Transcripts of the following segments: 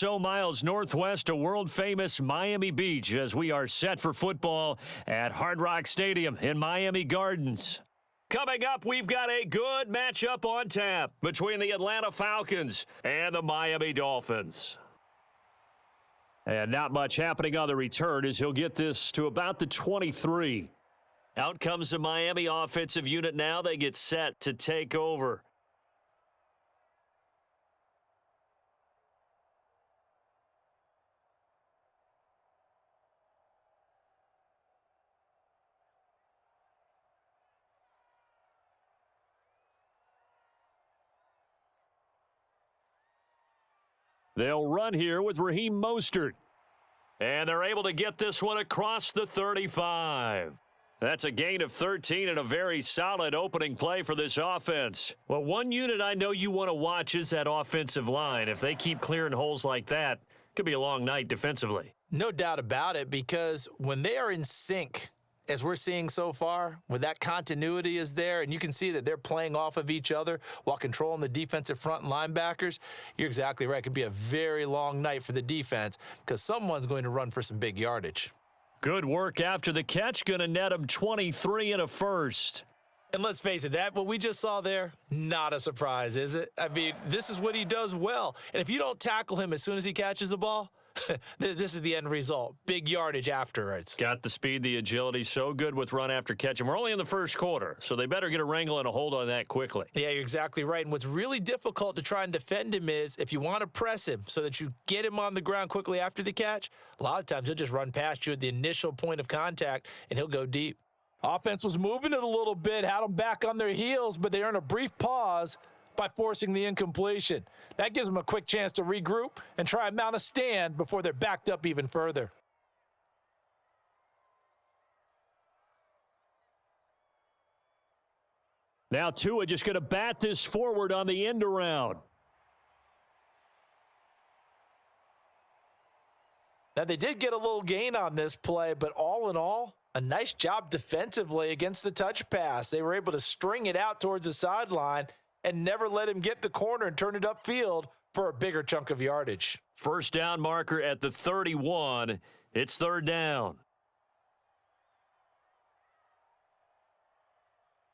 So miles northwest of world-famous Miami Beach as we are set for football at Hard Rock Stadium in Miami Gardens. Coming up, we've got a good matchup on tap between the Atlanta Falcons and the Miami Dolphins. And not much happening on the return as he'll get this to about the 23. Out comes the Miami offensive unit now. They get set to take over. They'll run here with Raheem Mostert. And they're able to get this one across the 35. That's a gain of 13 and a very solid opening play for this offense. Well, one unit I know you want to watch is that offensive line. If they keep clearing holes like that, it could be a long night defensively. No doubt about it, because when they are in sync, as we're seeing so far, when that continuity is there and you can see that they're playing off of each other while controlling the defensive front and linebackers, you're exactly right. It could be a very long night for the defense because someone's going to run for some big yardage. Good work after the catch. Going to net him 23 and a first. And let's face it, what we just saw there, not a surprise, is it? I mean, this is what he does well. And if you don't tackle him as soon as he catches the ball, this is the end result. Big yardage afterwards. Got the speed, the agility, so good with run after catch. And we're only in the first quarter, so they better get a wrangle and a hold on that quickly. Yeah, you're exactly right. And what's really difficult to try and defend him is if you want to press him so that you get him on the ground quickly after the catch, a lot of times he'll just run past you at the initial point of contact, and he'll go deep. Offense was moving it a little bit, had them back on their heels, but they earned a brief pause by forcing the incompletion. That gives them a quick chance to regroup and try and mount a stand before they're backed up even further. Now Tua just going to bat this forward on the end around. Now they did get a little gain on this play, but all in all, a nice job defensively against the touch pass. They were able to string it out towards the sideline and never let him get the corner and turn it upfield for a bigger chunk of yardage. First down marker at the 31. It's third down.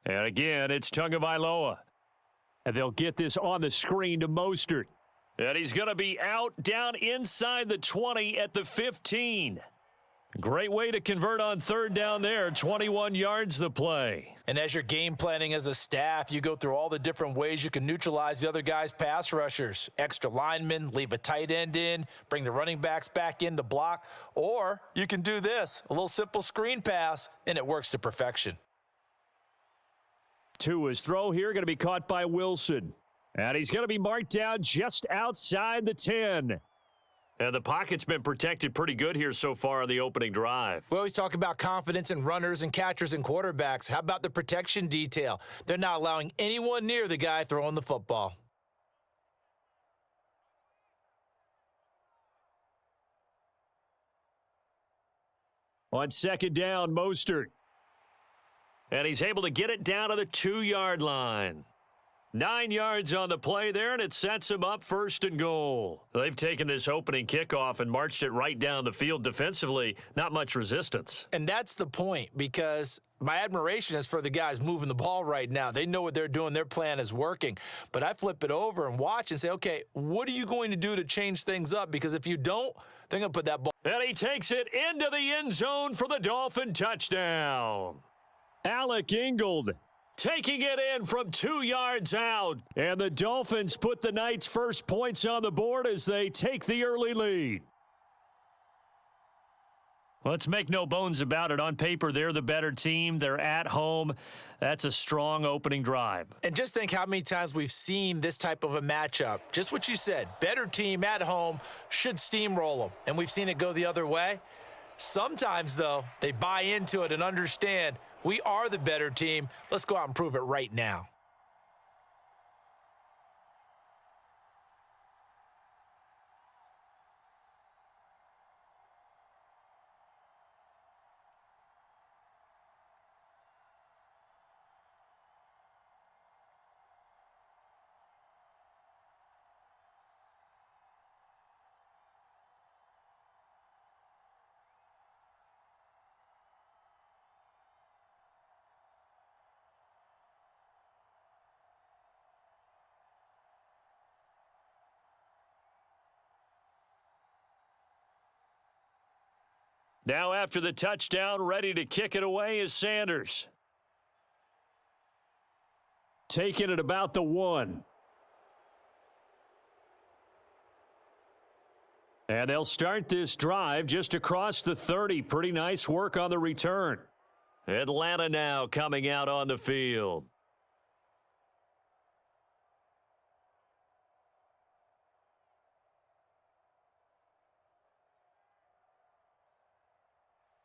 And again, it's Tagovailoa. And they'll get this on the screen to Mostert. And he's going to be out down inside the 20 at the 15. Great way to convert on third down there. 21 yards the play. And as you're game planning as a staff, you go through all the different ways you can neutralize the other guy's pass rushers. Extra linemen, leave a tight end in, bring the running backs back in to block. Or you can do this, a little simple screen pass, and it works to perfection. Tua's throw here going to be caught by Wilson. And he's going to be marked down just outside the 10. And the pocket's been protected pretty good here so far on the opening drive. We always talk about confidence in runners and catchers and quarterbacks. How about the protection detail? They're not allowing anyone near the guy throwing the football. On second down, Mostert. And he's able to get it down to the 2-yard line. 9 yards on the play there, and it sets him up first and goal. They've taken this opening kickoff and marched it right down the field defensively. Not much resistance. And that's the point, because my admiration is for the guys moving the ball right now. They know what they're doing. Their plan is working. But I flip it over and watch and say, okay, what are you going to do to change things up? Because if you don't, they're going to put that ball. And he takes it into the end zone for the Dolphin touchdown. Alec Ingold taking it in from 2 yards out. And the Dolphins put the night's first points on the board as they take the early lead. Let's make no bones about it. On paper, they're the better team. They're at home. That's a strong opening drive. And just think how many times we've seen this type of a matchup. Just what you said, better team at home should steamroll them. And we've seen it go the other way. Sometimes, though, they buy into it and understand we are the better team. Let's go out and prove it right now. Now after the touchdown, ready to kick it away is Sanders. Taking it about the 1. And they'll start this drive just across the 30. Pretty nice work on the return. Atlanta now coming out on the field.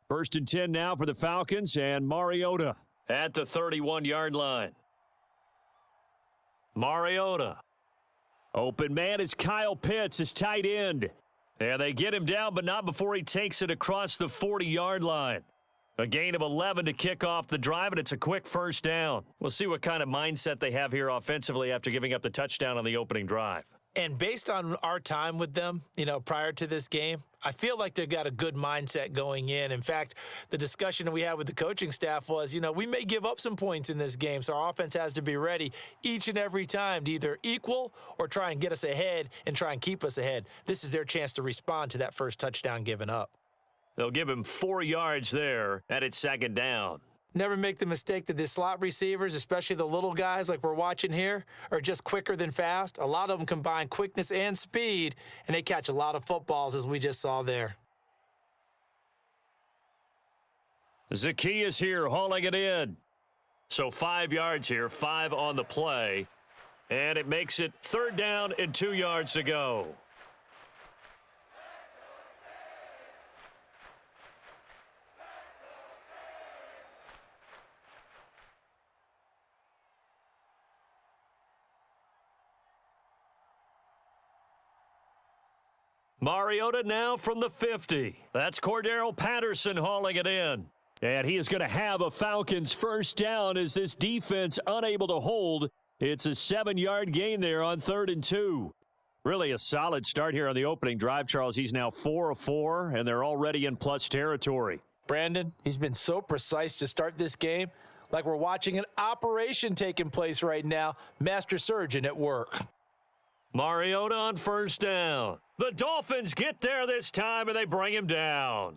First and 10 now for the Falcons, and Mariota at the 31-yard line. Mariota. Open man is Kyle Pitts, his tight end. And they get him down, but not before he takes it across the 40-yard line. A gain of 11 to kick off the drive, and it's a quick first down. We'll see what kind of mindset they have here offensively after giving up the touchdown on the opening drive. And based on our time with them, prior to this game, I feel like they've got a good mindset going in. In fact, the discussion that we had with the coaching staff was, we may give up some points in this game, so our offense has to be ready each and every time to either equal or try and get us ahead and try and keep us ahead. This is their chance to respond to that first touchdown given up. They'll give him 4 yards there, and it's second down. Never make the mistake that the slot receivers, especially the little guys like we're watching here, are just quicker than fast. A lot of them combine quickness and speed, and they catch a lot of footballs, as we just saw there. Zacchaeus here hauling it in. So 5 yards here, 5 on the play. And it makes it third down and 2 yards to go. Mariota now from the 50. That's Cordero Patterson hauling it in. And he is going to have a Falcons first down as this defense unable to hold. It's a 7-yard gain there on 3rd and 2. Really a solid start here on the opening drive, Charles. He's now 4 of 4, and they're already in plus territory. Brandon, he's been so precise to start this game, like we're watching an operation taking place right now. Master surgeon at work. Mariota on first down. The Dolphins get there this time, and they bring him down.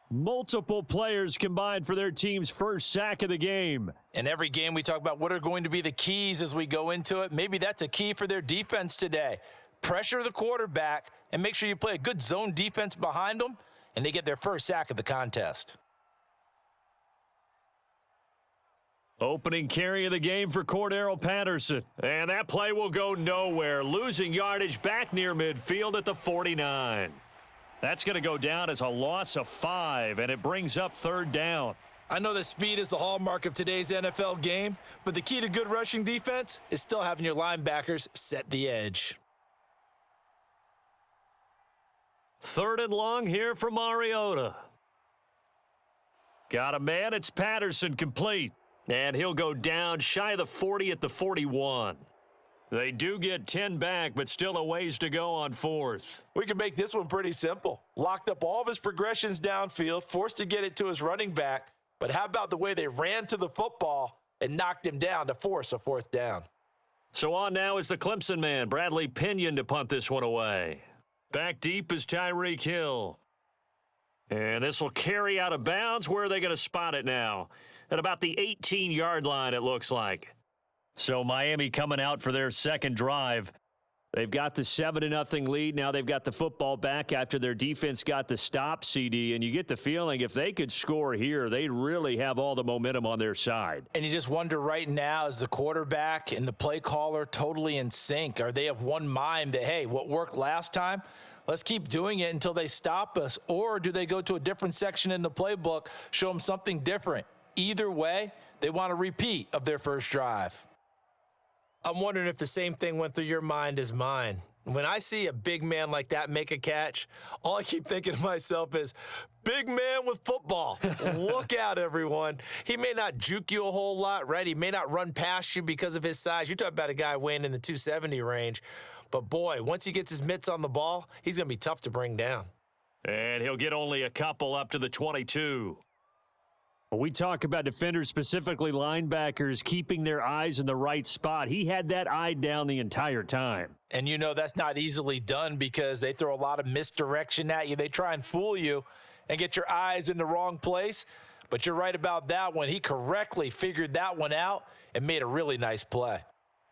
Multiple players combined for their team's first sack of the game. In every game, we talk about what are going to be the keys as we go into it. Maybe that's a key for their defense today. Pressure the quarterback and make sure you play a good zone defense behind them, and they get their first sack of the contest. Opening carry of the game for Cordero Patterson. And that play will go nowhere. Losing yardage back near midfield at the 49. That's going to go down as a loss of 5, and it brings up third down. I know that speed is the hallmark of today's NFL game, but the key to good rushing defense is still having your linebackers set the edge. Third and long here for Mariota. Got a man. It's Patterson complete. And he'll go down shy of the 40 at the 41. They do get 10 back, but still a ways to go on 4th. We can make this one pretty simple. Locked up all of his progressions downfield, forced to get it to his running back. But how about the way they ran to the football and knocked him down to force a 4th down? So on now is the Clemson man, Bradley Pinion, to punt this one away. Back deep is Tyreek Hill. And this will carry out of bounds. Where are they going to spot it now? At about the 18-yard line, it looks like. So Miami coming out for their second drive. They've got the 7-0 lead. Now they've got the football back after their defense got the stop, CD. And you get the feeling if they could score here, they'd really have all the momentum on their side. And you just wonder right now, is the quarterback and the play caller totally in sync? Are they of one mind that, hey, what worked last time, let's keep doing it until they stop us? Or do they go to a different section in the playbook, show them something different? Either way, they want a repeat of their first drive. I'm wondering if the same thing went through your mind as mine. When I see a big man like that make a catch, all I keep thinking to myself is, big man with football. Look out, everyone. He may not juke you a whole lot, right? He may not run past you because of his size. You're talking about a guy weighing in the 270 range. But, boy, once he gets his mitts on the ball, he's going to be tough to bring down. And he'll get only a couple up to the 22. We talk about defenders, specifically linebackers, keeping their eyes in the right spot. He had that eye down the entire time. And that's not easily done because they throw a lot of misdirection at you. They try and fool you. and get your eyes in the wrong place. But you're right about that one. He correctly figured that one out and made a really nice play.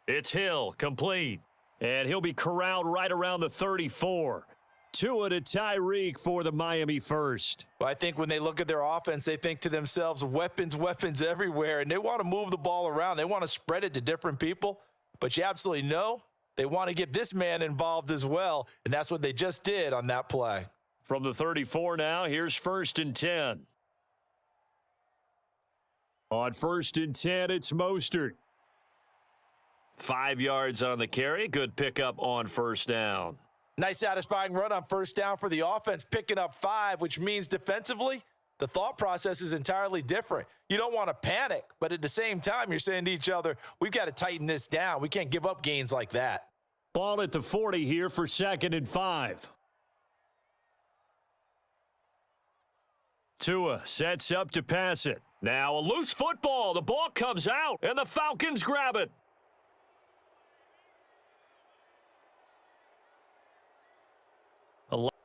It's Hill, complete. And he'll be corralled right around the 34. Tua to Tyreek for the Miami first. Well, I think when they look at their offense, they think to themselves, weapons, weapons everywhere, and they want to move the ball around. They want to spread it to different people, but you absolutely know they want to get this man involved as well, and that's what they just did on that play. From the 34 now, here's 1st and 10. On 1st and 10, it's Mostert. 5 yards on the carry. Good pickup on 1st down. Nice satisfying run on 1st down for the offense, picking up 5, which means defensively, the thought process is entirely different. You don't want to panic, but at the same time, you're saying to each other, we've got to tighten this down. We can't give up gains like that. Ball at the 40 here for 2nd and 5. Tua sets up to pass it. Now a loose football. The ball comes out, and the Falcons grab it.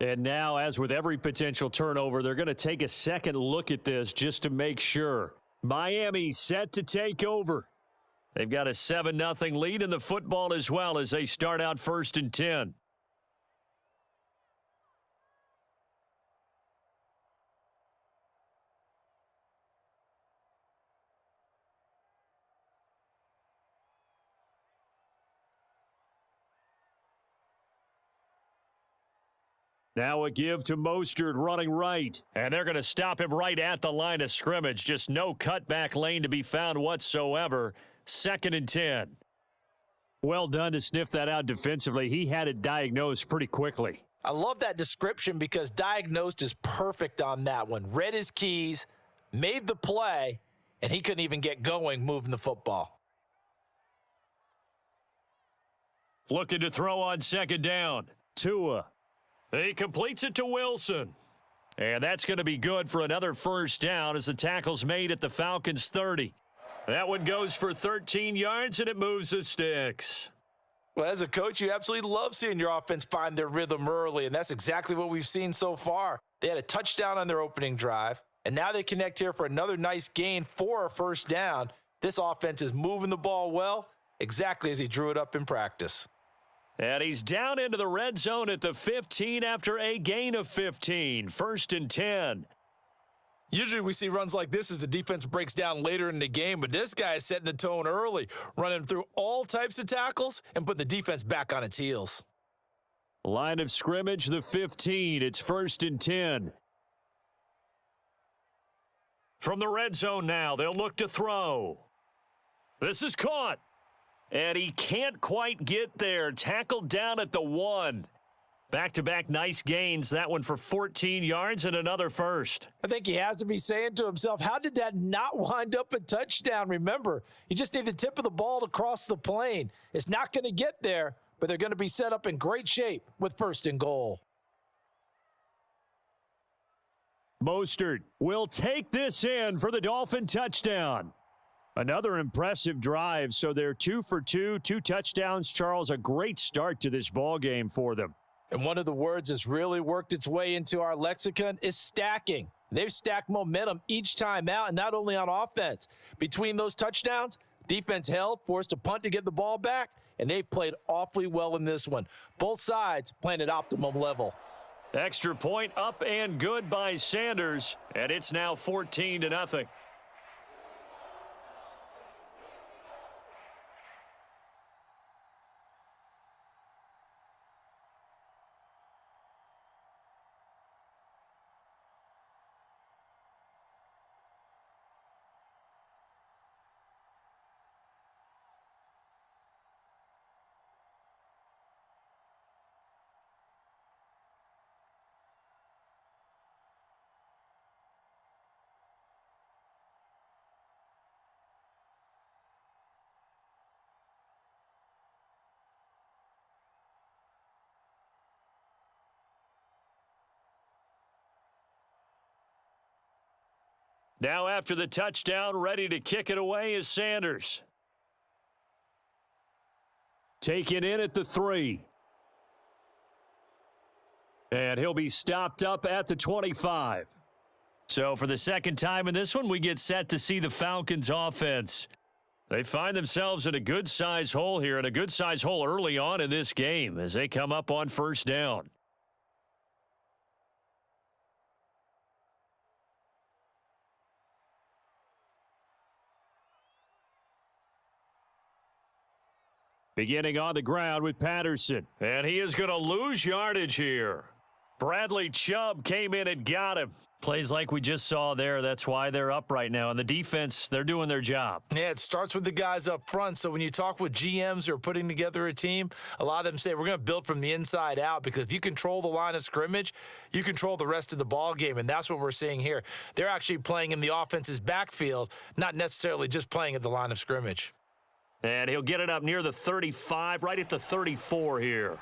And now, as with every potential turnover, they're going to take a second look at this just to make sure. Miami set to take over. They've got a 7-0 lead in the football as well as they start out 1st and 10. Now a give to Mostert running right. And they're going to stop him right at the line of scrimmage. Just no cutback lane to be found whatsoever. 2nd and 10. Well done to sniff that out defensively. He had it diagnosed pretty quickly. I love that description because diagnosed is perfect on that one. Read his keys, made the play, and he couldn't even get going moving the football. Looking to throw on 2nd down. Tua. He completes it to Wilson. And that's going to be good for another 1st down as the tackle's made at the Falcons 30. That one goes for 13 yards, and it moves the sticks. Well, as a coach, you absolutely love seeing your offense find their rhythm early, and that's exactly what we've seen so far. They had a touchdown on their opening drive, and now they connect here for another nice gain for a 1st down. This offense is moving the ball well, exactly as he drew it up in practice. And he's down into the red zone at the 15 after a gain of 15. 1st and 10. Usually we see runs like this as the defense breaks down later in the game, but this guy is setting the tone early, running through all types of tackles and putting the defense back on its heels. Line of scrimmage, the 15. It's 1st and 10. From the red zone now, they'll look to throw. This is caught. And he can't quite get there. Tackled down at the 1. Back-to-back nice gains. That one for 14 yards and another 1st. I think he has to be saying to himself, how did that not wind up a touchdown? Remember, you just need the tip of the ball to cross the plane. It's not going to get there, but they're going to be set up in great shape with 1st and goal. Mostert will take this in for the Dolphin touchdown. Another impressive drive, so they're 2 for 2, 2 touchdowns. Charles, a great start to this ball game for them. And one of the words that's really worked its way into our lexicon is stacking. They've stacked momentum each time out, and not only on offense. Between those touchdowns, defense held, forced a punt to get the ball back, and they've played awfully well in this one. Both sides playing at optimum level. Extra point up and good by Sanders, and it's now 14-0. Now after the touchdown, ready to kick it away is Sanders. Taken in at the 3. And he'll be stopped up at the 25. So for the second time in this one, we get set to see the Falcons offense. They find themselves in a good-size hole here, and a good-size hole early on in this game as they come up on first down. Beginning on the ground with Patterson. And he is going to lose yardage here. Bradley Chubb came in and got him. Plays like we just saw there. That's why they're up right now. And the defense, they're doing their job. Yeah, it starts with the guys up front. So when you talk with GMs who are putting together a team, a lot of them say we're going to build from the inside out, because if you control the line of scrimmage, you control the rest of the ball game. And that's what we're seeing here. They're actually playing in the offense's backfield, not necessarily just playing at the line of scrimmage. And he'll get it up near the 35, right at the 34 here.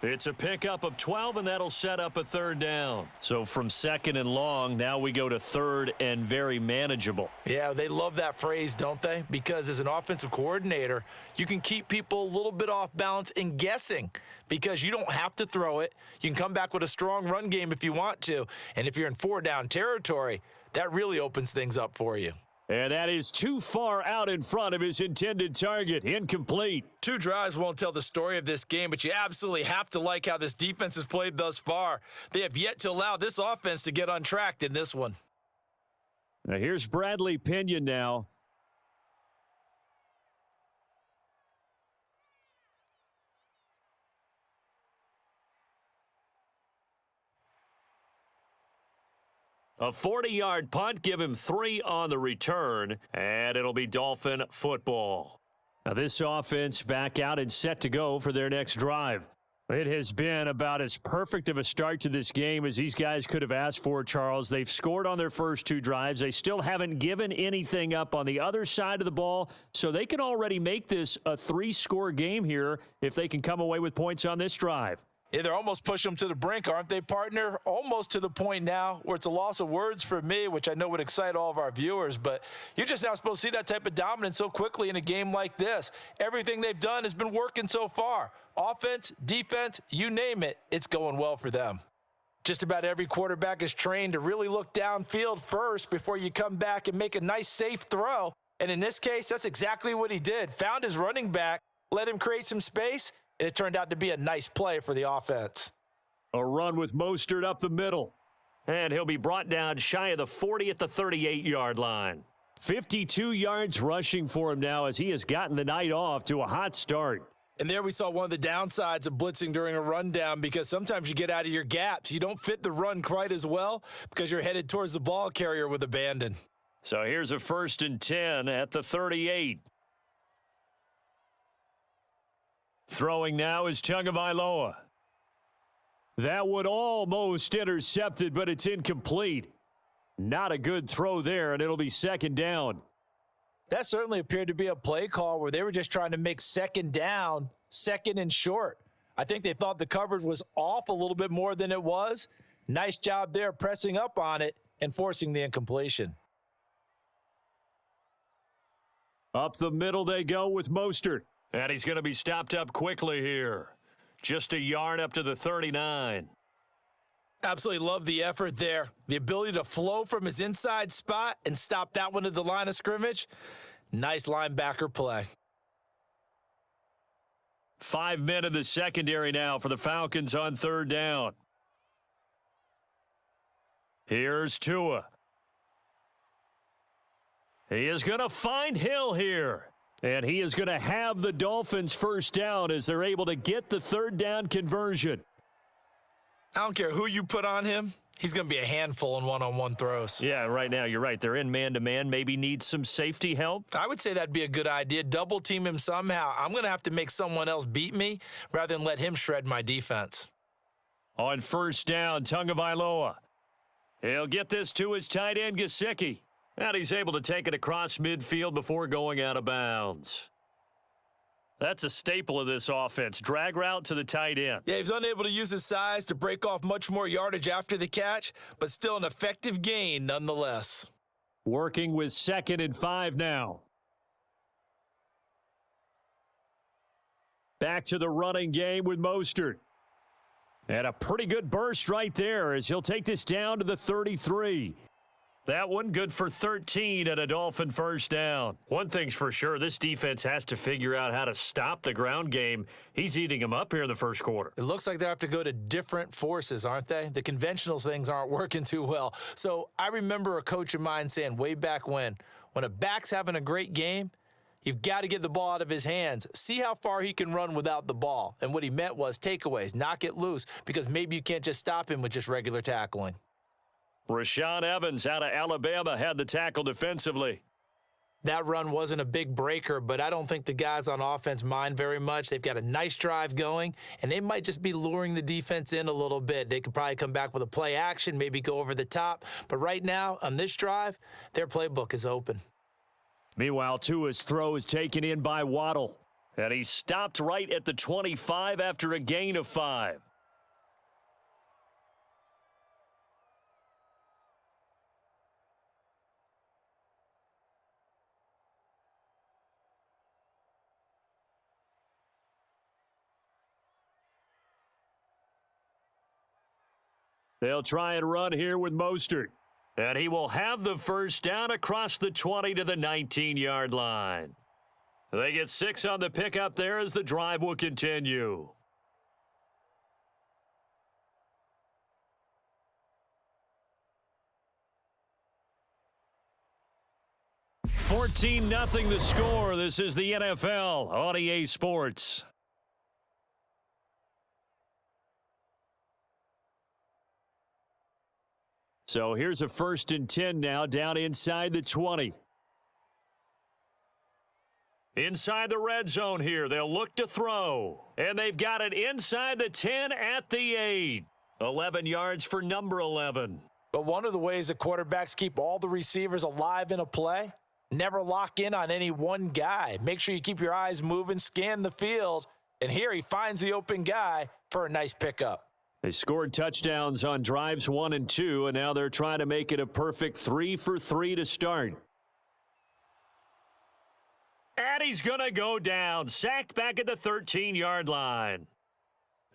It's a pickup of 12, and that'll set up a third down. So from second and long, now we go to third and very manageable. Yeah, they love that phrase, don't they? Because as an offensive coordinator, you can keep people a little bit off balance and guessing, because you don't have to throw it. You can come back with a strong run game if you want to. And if you're in four-down territory, that really opens things up for you. And that is too far out in front of his intended target. Incomplete. 2 drives won't tell the story of this game, but you absolutely have to like how this defense has played thus far. They have yet to allow this offense to get untracked in this one. Now here's Bradley Pinion now. A 40-yard punt, give him 3 on the return, and it'll be Dolphin football. Now this offense back out and set to go for their next drive. It has been about as perfect of a start to this game as these guys could have asked for, Charles. They've scored on their first 2 drives. They still haven't given anything up on the other side of the ball, so they can already make this a 3-score game here if they can come away with points on this drive. Yeah, they're almost pushing them to the brink, aren't they, partner? Almost to the point now where it's a loss of words for me, which I know would excite all of our viewers, but you're just now supposed to see that type of dominance so quickly in a game like this. Everything they've done has been working so far. Offense, defense, you name it, it's going well for them. Just about every quarterback is trained to really look downfield first before you come back and make a nice, safe throw. And in this case, that's exactly what he did. Found his running back, let him create some space, and it turned out to be a nice play for the offense. A run with Mostert up the middle. And he'll be brought down shy of the 40 at the 38-yard line. 52 yards rushing for him now as he has gotten the night off to a hot start. And there we saw one of the downsides of blitzing during a rundown, because sometimes you get out of your gaps. You don't fit the run quite as well because you're headed towards the ball carrier with abandon. So here's a 1st and 10 at the 38. Throwing now is Tagovailoa. That would almost intercepted, but it's incomplete. Not a good throw there, and it'll be 2nd down. That certainly appeared to be a play call where they were just trying to make 2nd down, 2nd and short. I think they thought the coverage was off a little bit more than it was. Nice job there pressing up on it and forcing the incompletion. Up the middle they go with Mostert. And he's going to be stopped up quickly here. Just a yard up to the 39. Absolutely love the effort there. The ability to flow from his inside spot and stop that one at the line of scrimmage. Nice linebacker play. 5 men in the secondary now for the Falcons on 3rd down. Here's Tua. He is going to find Hill here. And he is going to have the Dolphins 1st down as they're able to get the 3rd down conversion. I don't care who you put on him. He's going to be a handful in one-on-one throws. Yeah, right now you're right. They're in man-to-man. Maybe need some safety help. I would say that'd be a good idea. Double team him somehow. I'm going to have to make someone else beat me rather than let him shred my defense. On 1st down, Tagovailoa. He'll get this to his tight end, Gesicki. And he's able to take it across midfield before going out of bounds. That's a staple of this offense. Drag route to the tight end. Yeah, he was unable to use his size to break off much more yardage after the catch, but still an effective gain nonetheless. Working with 2nd and 5 now. Back to the running game with Mostert. And a pretty good burst right there as he'll take this down to the 33. That one good for 13 and a Dolphin first down. One thing's for sure, this defense has to figure out how to stop the ground game. He's eating them up here in the first quarter. It looks like they have to go to different forces, aren't they? The conventional things aren't working too well. So I remember a coach of mine saying way back when a back's having a great game, you've got to get the ball out of his hands. See how far he can run without the ball. And what he meant was takeaways, knock it loose, because maybe you can't just stop him with just regular tackling. Rashaan Evans out of Alabama had the tackle defensively. That run wasn't a big breaker, but I don't think the guys on offense mind very much. They've got a nice drive going, and they might just be luring the defense in a little bit. They could probably come back with a play action, maybe go over the top. But right now, on this drive, their playbook is open. Meanwhile, Tua's throw is taken in by Waddle. And he stopped right at the 25 after a gain of 5. They'll try and run here with Mostert. And he will have the first down across the 20 to the 19-yard line. They get 6 on the pickup there as the drive will continue. $14-0 the score. This is the NFL on EA Sports. So here's a 1st and 10 now down inside the 20. Inside the red zone here, they'll look to throw. And they've got it inside the 10 at the 8. 11 yards for number 11. But one of the ways the quarterbacks keep all the receivers alive in a play, never lock in on any one guy. Make sure you keep your eyes moving, scan the field, and here he finds the open guy for a nice pickup. They scored touchdowns on drives 1 and 2, and now they're trying to make it a perfect 3 for 3 to start. And he's going to go down, sacked back at the 13-yard line.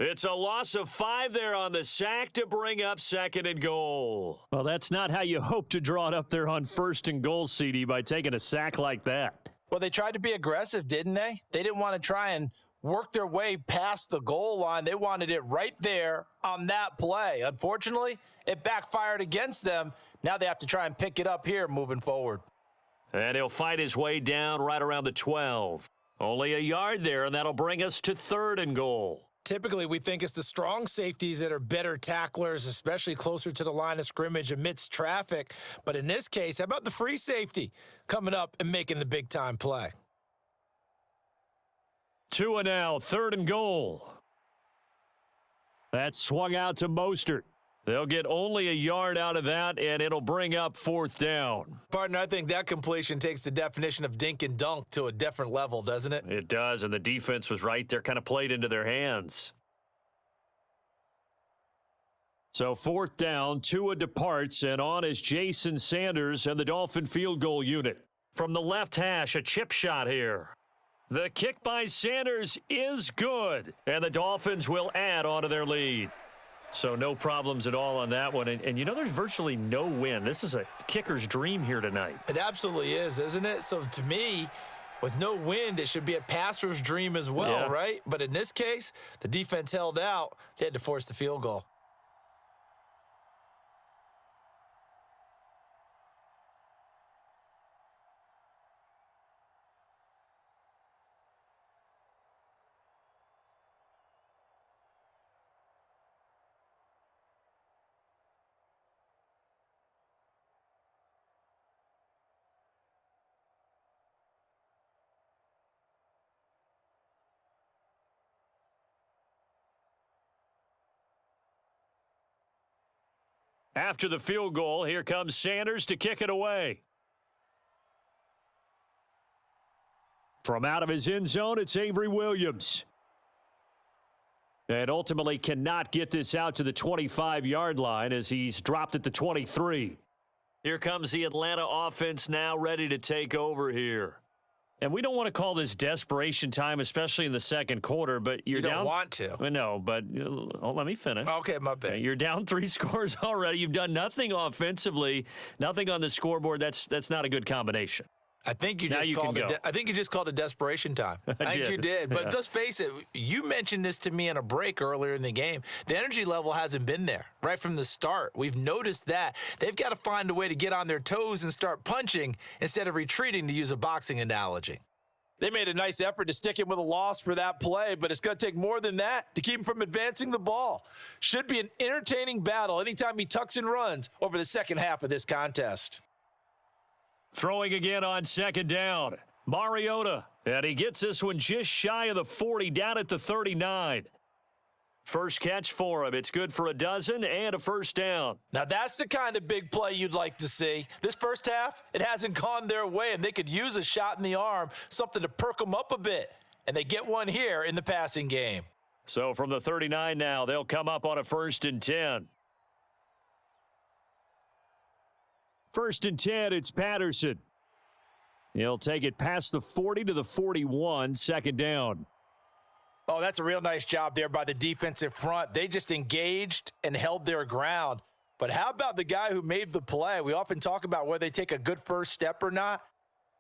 It's a loss of 5 there on the sack to bring up 2nd and goal. Well, that's not how you hope to draw it up there on 1st and goal, CD, by taking a sack like that. Well, they tried to be aggressive, didn't they? They didn't want to try and work their way past the goal line. They wanted it right there on that play. Unfortunately, it backfired against them. Now they have to try and pick it up here moving forward. And he'll fight his way down right around the 12. Only a yard there, and that'll bring us to 3rd and goal. Typically, we think it's the strong safeties that are better tacklers, especially closer to the line of scrimmage amidst traffic. But in this case, how about the free safety coming up and making the big-time play? Tua now, 3rd and goal. That swung out to Mostert. They'll get only a yard out of that, and it'll bring up 4th down. Partner, I think that completion takes the definition of dink and dunk to a different level, doesn't it? It does, and the defense was right there, kind of played into their hands. So 4th down, Tua departs, and on is Jason Sanders and the Dolphin field goal unit. From the left hash, a chip shot here. The kick by Sanders is good, and the Dolphins will add on to their lead. So no problems at all on that one. And you know, there's virtually no wind. This is a kicker's dream here tonight. It absolutely is, isn't it? So to me, with no wind, it should be a passer's dream as well, right? But in this case, the defense held out. They had to force the field goal. After the field goal, here comes Sanders to kick it away. From out of his end zone, it's Avery Williams. And ultimately cannot get this out to the 25-yard line as he's dropped at the 23. Here comes the Atlanta offense now ready to take over here. And we don't want to call this desperation time, especially in the second quarter, but you're you don't down. Want to. No, but let me finish. Okay, my bad. You're down 3 scores already. You've done nothing offensively, nothing on the scoreboard. That's not a good combination. I think you Now just you called can it. go. I think you just called it desperation time. I think you did. But let's face it. You mentioned this to me in a break earlier in the game. The energy level hasn't been there right from the start. We've noticed that they've got to find a way to get on their toes and start punching instead of retreating, to use a boxing analogy. They made a nice effort to stick him with a loss for that play, but it's going to take more than that to keep him from advancing the ball. Should be an entertaining battle anytime he tucks and runs over the second half of this contest. Throwing again on second down. Mariota. And he gets this one just shy of the 40, down at the 39. First catch for him. It's good for a dozen and a first down. Now, that's the kind of big play you'd like to see. This first half, it hasn't gone their way, and they could use a shot in the arm, something to perk them up a bit. And they get one here in the passing game. So from the 39 now, they'll come up on a 1st and 10. 1st and 10, it's Patterson. He'll take it past the 40 to the 41, second down. Oh, that's a real nice job there by the defensive front. They just engaged and held their ground. But how about the guy who made the play? We often talk about whether they take a good first step or not.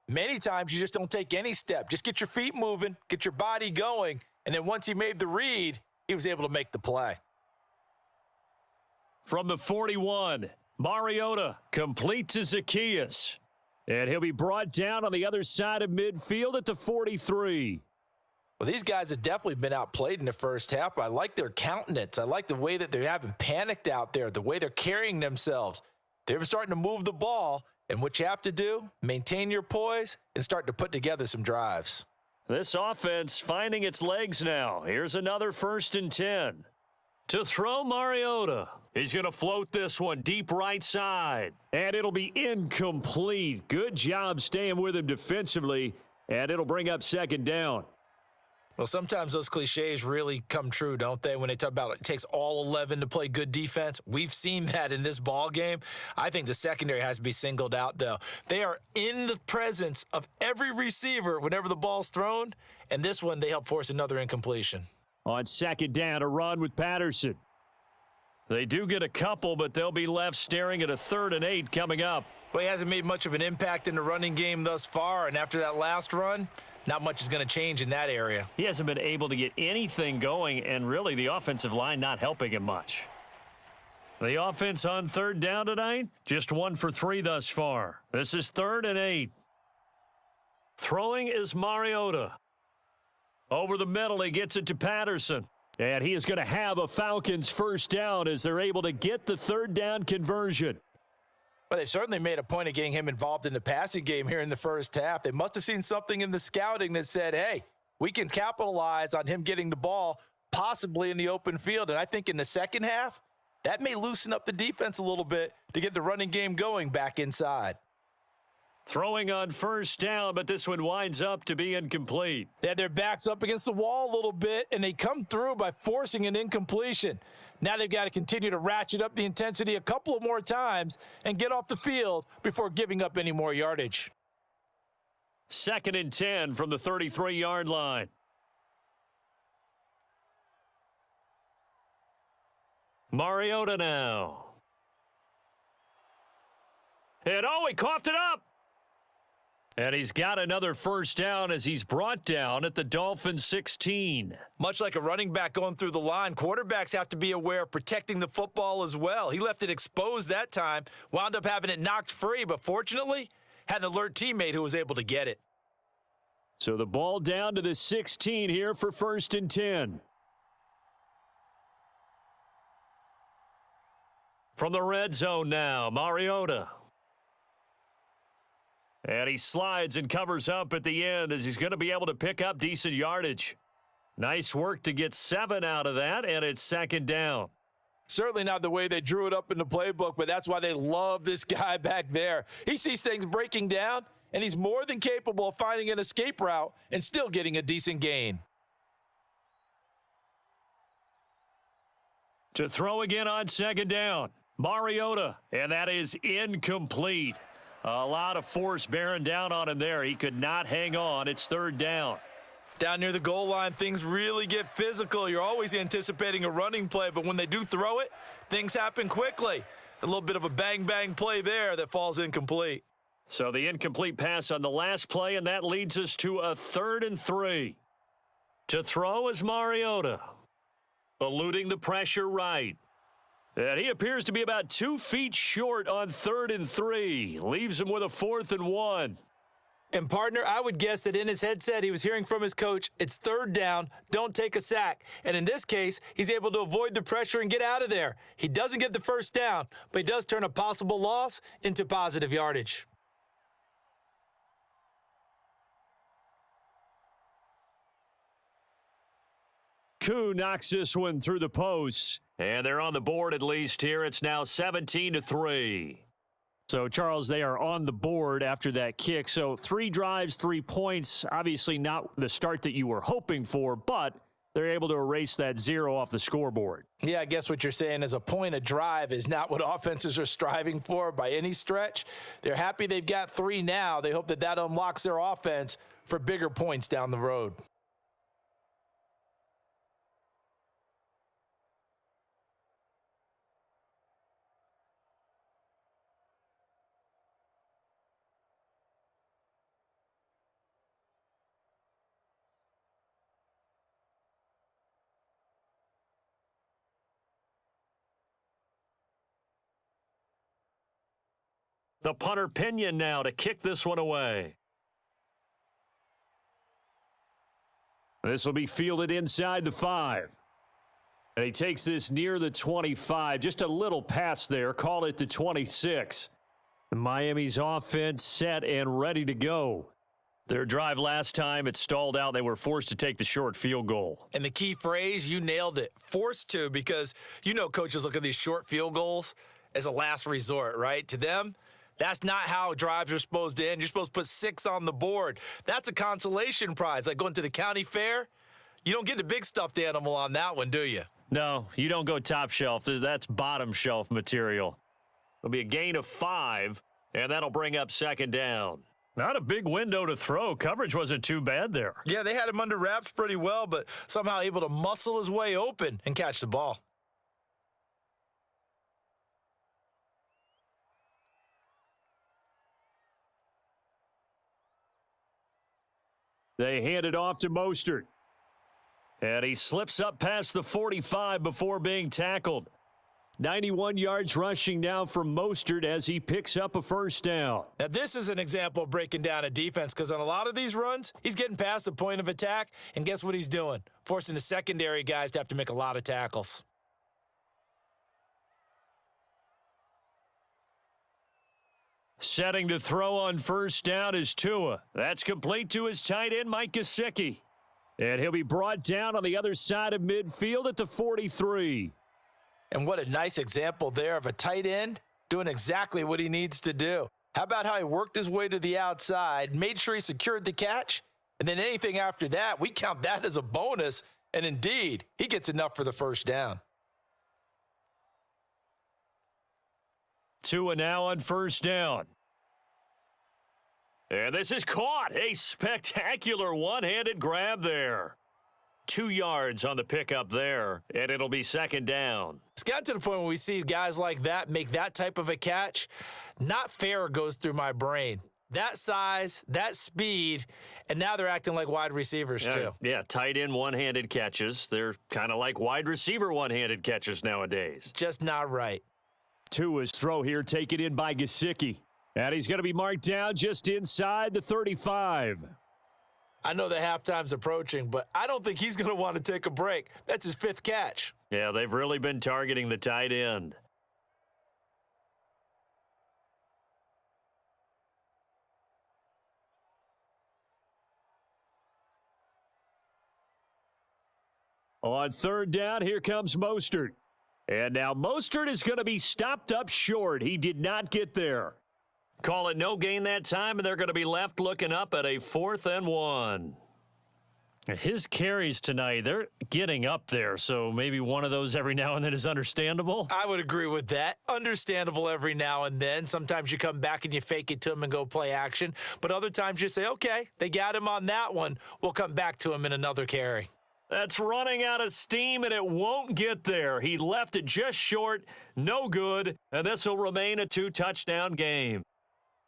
Many times you just don't take any step. Just get your feet moving, get your body going, and then once he made the read, he was able to make the play. From the 41, Mariota complete to Zacchaeus. And he'll be brought down on the other side of midfield at the 43. Well, these guys have definitely been outplayed in the first half. I like their countenance. I like the way that they haven't panicked out there, the way they're carrying themselves. They're starting to move the ball, and what you have to do, maintain your poise and start to put together some drives. This offense finding its legs now. Here's another 1st and 10. To throw Mariota. He's going to float this one deep right side. And it'll be incomplete. Good job staying with him defensively, and it'll bring up second down. Well, sometimes those cliches really come true, don't they? When they talk about it takes all 11 to play good defense. We've seen that in this ball game. I think the secondary has to be singled out, though. They are in the presence of every receiver whenever the ball's thrown, and this one they help force another incompletion. On second down, a run with Patterson. They do get a couple, but they'll be left staring at a 3rd and 8 coming up. Well, he hasn't made much of an impact in the running game thus far, and after that last run, not much is going to change in that area. He hasn't been able to get anything going, and really the offensive line not helping him much. The offense on 3rd down tonight, just 1 for 3 thus far. This is 3rd and 8. Throwing is Mariota. Over the middle, he gets it to Patterson. And he is going to have a Falcons first down as they're able to get the 3rd down conversion. But they've certainly made a point of getting him involved in the passing game here in the first half. They must have seen something in the scouting that said, hey, we can capitalize on him getting the ball possibly in the open field. And I think in the second half, that may loosen up the defense a little bit to get the running game going back inside. Throwing on 1st down, but this one winds up to be incomplete. They had their backs up against the wall a little bit, and they come through by forcing an incompletion. Now they've got to continue to ratchet up the intensity a couple of more times and get off the field before giving up any more yardage. 2nd and 10 from the 33-yard line. Mariota now. And he coughed it up. And he's got another first down as he's brought down at the Dolphins 16. Much like a running back going through the line, quarterbacks have to be aware of protecting the football as well. He left it exposed that time, wound up having it knocked free, but fortunately had an alert teammate who was able to get it. So the ball down to the 16 here for 1st and 10. From the red zone now, Mariota. And he slides and covers up at the end as he's going to be able to pick up decent yardage. Nice work to get 7 out of that, and it's 2nd down. Certainly not the way they drew it up in the playbook, but that's why they love this guy back there. He sees things breaking down, and he's more than capable of finding an escape route and still getting a decent gain. To throw again on 2nd down, Mariota, and that is incomplete. A lot of force bearing down on him there. He could not hang on. It's third down. Down near the goal line, things really get physical. You're always anticipating a running play, but when they do throw it, things happen quickly. A little bit of a bang-bang play there that falls incomplete. So the incomplete pass on the last play, and that leads us to a 3rd and 3. To throw is Mariota, eluding the pressure right. And he appears to be about 2 feet short on 3rd and 3. Leaves him with a 4th and 1. And, partner, I would guess that in his headset he was hearing from his coach, it's third down, don't take a sack. And in this case, he's able to avoid the pressure and get out of there. He doesn't get the first down, but he does turn a possible loss into positive yardage. Koo knocks this one through the posts. And they're on the board at least here. It's now 17-3. So, Charles, they are on the board after that kick. So 3 drives, 3 points. Obviously not the start that you were hoping for, but they're able to erase that 0 off the scoreboard. Yeah, I guess what you're saying is a point a drive is not what offenses are striving for by any stretch. They're happy they've got 3 now. They hope that that unlocks their offense for bigger points down the road. The punter Pinion now to kick this one away. This will be fielded inside the 5. And he takes this near the 25. Just a little pass there. Call it the 26. Miami's offense set and ready to go. Their drive last time, it stalled out. They were forced to take the short field goal. And the key phrase, you nailed it, forced to, because you know coaches look at these short field goals as a last resort, right? To them, that's not how drives are supposed to end. You're supposed to put 6 on the board. That's a consolation prize. Like going to the county fair, you don't get the big stuffed animal on that one, do you? No, you don't go top shelf. That's bottom shelf material. It'll be a gain of 5, and that'll bring up 2nd down. Not a big window to throw. Coverage wasn't too bad there. Yeah, they had him under wraps pretty well, but somehow able to muscle his way open and catch the ball. They hand it off to Mostert. And he slips up past the 45 before being tackled. 91 yards rushing now from Mostert as he picks up a 1st down. Now, this is an example of breaking down a defense, because on a lot of these runs, he's getting past the point of attack, and guess what he's doing? Forcing the secondary guys to have to make a lot of tackles. Setting to throw on 1st down is Tua. That's complete to his tight end, Mike Gesicki. And he'll be brought down on the other side of midfield at the 43. And what a nice example there of a tight end doing exactly what he needs to do. How about how he worked his way to the outside, made sure he secured the catch, and then anything after that, we count that as a bonus, and indeed, he gets enough for the 1st down. Tua now on 1st down. And this is caught. A spectacular one-handed grab there. 2 yards on the pickup there, and it'll be 2nd down. It's gotten to the point where we see guys like that make that type of a catch. Not fair goes through my brain. That size, that speed, and now they're acting like wide receivers too. Yeah, tight end one-handed catches. They're kind of like wide receiver one-handed catches nowadays. Just not right. Tua's throw here taken in by Gesicki. And he's going to be marked down just inside the 35. I know the halftime's approaching, but I don't think he's going to want to take a break. That's his 5th catch. Yeah, they've really been targeting the tight end. On 3rd down, here comes Mostert. And now Mostert is going to be stopped up short. He did not get there. Call it no gain that time, and they're going to be left looking up at a 4th and 1. His carries tonight, they're getting up there, so maybe one of those every now and then is understandable. I would agree with that. Understandable every now and then. Sometimes you come back and you fake it to him and go play action. But other times you say, okay, they got him on that one. We'll come back to him in another carry. That's running out of steam, and it won't get there. He left it just short, no good, and this will remain a 2-touchdown game.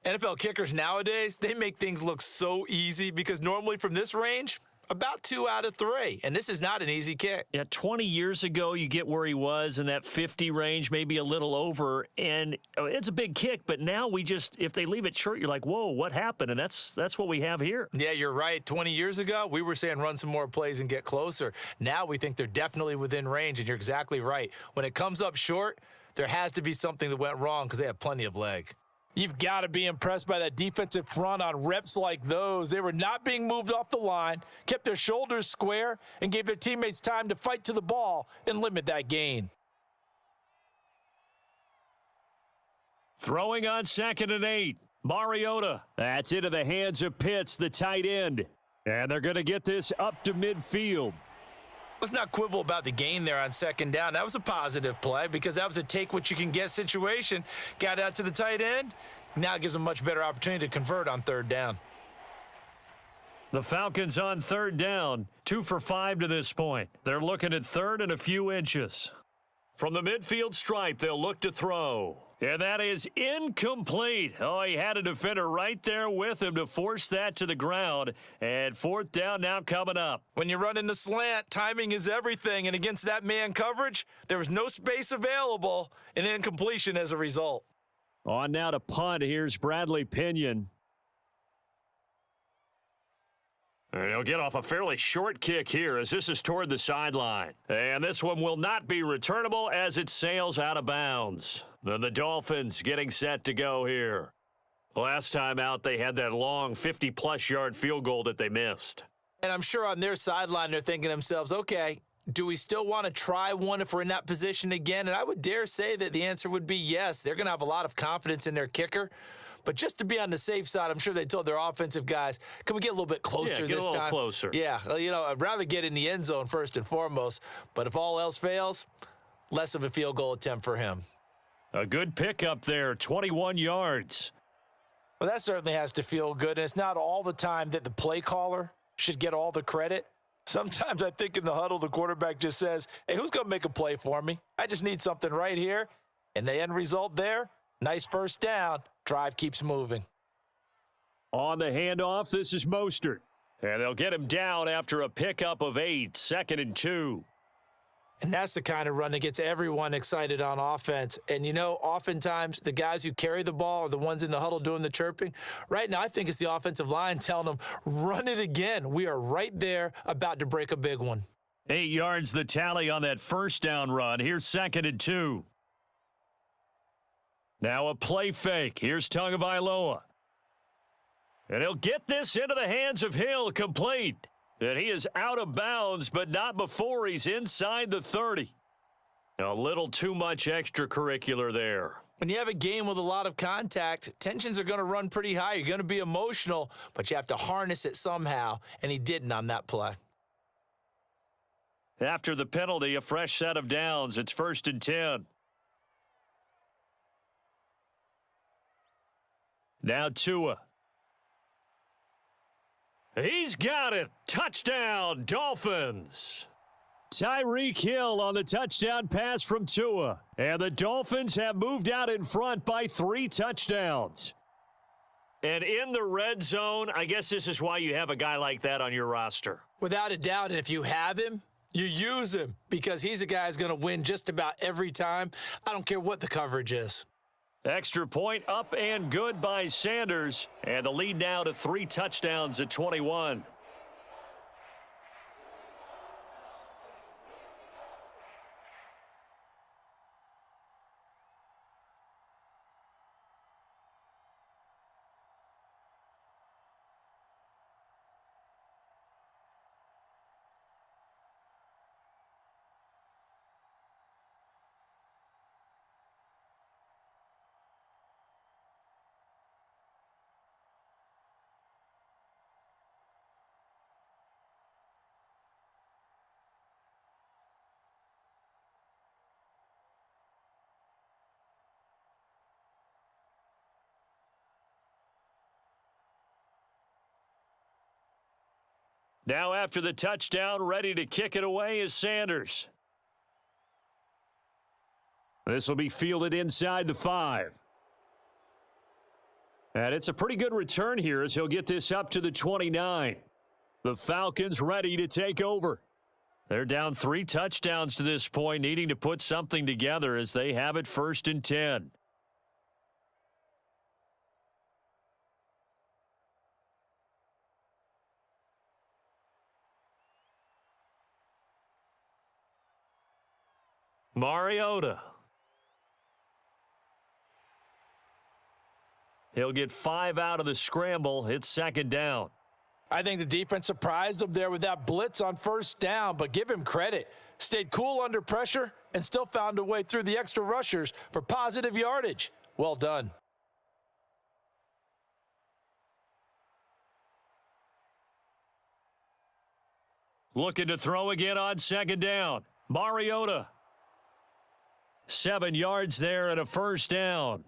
NFL kickers nowadays, they make things look so easy because normally from this range, about 2 out of 3, and this is not an easy kick. Yeah, 20 years ago, you get where he was in that 50 range, maybe a little over, and it's a big kick, but now if they leave it short, you're like, whoa, what happened? And that's what we have here. Yeah, you're right. 20 years ago, we were saying run some more plays and get closer. Now we think they're definitely within range, and you're exactly right. When it comes up short, there has to be something that went wrong because they have plenty of leg. You've got to be impressed by that defensive front on reps like those. They were not being moved off the line, kept their shoulders square, and gave their teammates time to fight to the ball and limit that gain. Throwing on 2nd and 8. Mariota. That's into the hands of Pitts, the tight end. And they're going to get this up to midfield. Let's not quibble about the gain there on 2nd down. That was a positive play because that was a take-what-you-can-get situation. Got out to the tight end. Now it gives them a much better opportunity to convert on 3rd down. The Falcons on 3rd down, 2 for 5 to this point. They're looking at 3rd and a few inches. From the midfield stripe, they'll look to throw. And that is incomplete. Oh, he had a defender right there with him to force that to the ground. And 4th down now coming up. When you run in the slant, timing is everything. And against that man coverage, there was no space available and incompletion as a result. On now to punt. Here's Bradley Pinion. And he'll get off a fairly short kick here as this is toward the sideline. And this one will not be returnable as it sails out of bounds. Then the Dolphins getting set to go here. Last time out, they had that long 50-plus yard field goal that they missed. And I'm sure on their sideline, they're thinking to themselves, okay, do we still want to try one if we're in that position again? And I would dare say that the answer would be yes. They're going to have a lot of confidence in their kicker. But just to be on the safe side, I'm sure they told their offensive guys, can we get a little bit closer this time? Yeah, get a little closer. Yeah, I'd rather get in the end zone first and foremost. But if all else fails, less of a field goal attempt for him. A good pickup there, 21 yards. Well, that certainly has to feel good. And it's not all the time that the play caller should get all the credit. Sometimes I think in the huddle, the quarterback just says, hey, who's going to make a play for me? I just need something right here. And the end result there, nice 1st down. Drive keeps moving. On the handoff, this is Mostert. And they'll get him down after a pickup of 8, 2nd and 2. And that's the kind of run that gets everyone excited on offense. And, oftentimes the guys who carry the ball are the ones in the huddle doing the chirping. Right now, I think it's the offensive line telling them, run it again. We are right there about to break a big one. 8 yards the tally on that 1st down run. Here's 2nd and 2. Now a play fake. Here's Tagovailoa. And he'll get this into the hands of Hill, complete. And he is out of bounds, but not before he's inside the 30. A little too much extracurricular there. When you have a game with a lot of contact, tensions are going to run pretty high. You're going to be emotional, but you have to harness it somehow, and he didn't on that play. After the penalty, a fresh set of downs. It's 1st and 10. Now Tua. He's got it. Touchdown, Dolphins. Tyreek Hill on the touchdown pass from Tua. And the Dolphins have moved out in front by 3 touchdowns. And in the red zone, I guess this is why you have a guy like that on your roster. Without a doubt, and if you have him, you use him because he's a guy who's going to win just about every time. I don't care what the coverage is. Extra point up and good by Sanders. And the lead now to 3 touchdowns at 21. Now after the touchdown, ready to kick it away is Sanders. This will be fielded inside the 5. And it's a pretty good return here as he'll get this up to the 29. The Falcons ready to take over. They're down 3 touchdowns to this point, needing to put something together as they have it 1st and 10. Mariota. He'll get 5 out of the scramble. It's 2nd down. I think the defense surprised him there with that blitz on 1st down, but give him credit. Stayed cool under pressure and still found a way through the extra rushers for positive yardage. Well done. Looking to throw again on 2nd down. Mariota. 7 yards there and a 1st down.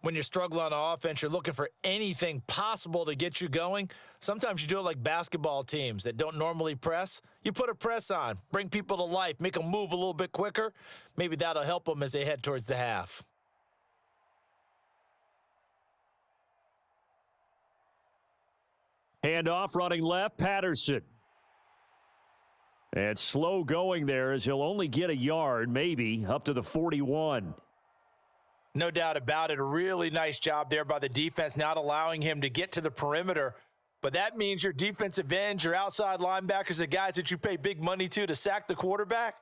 When you're struggling on offense, you're looking for anything possible to get you going. Sometimes you do it like basketball teams that don't normally press. You put a press on, bring people to life, make them move a little bit quicker. Maybe that'll help them as they head towards the half. Handoff running left, Patterson. And slow going there as he'll only get a yard, maybe, up to the 41. No doubt about it. A really nice job there by the defense, not allowing him to get to the perimeter. But that means your defensive ends, your outside linebackers, the guys that you pay big money to sack the quarterback,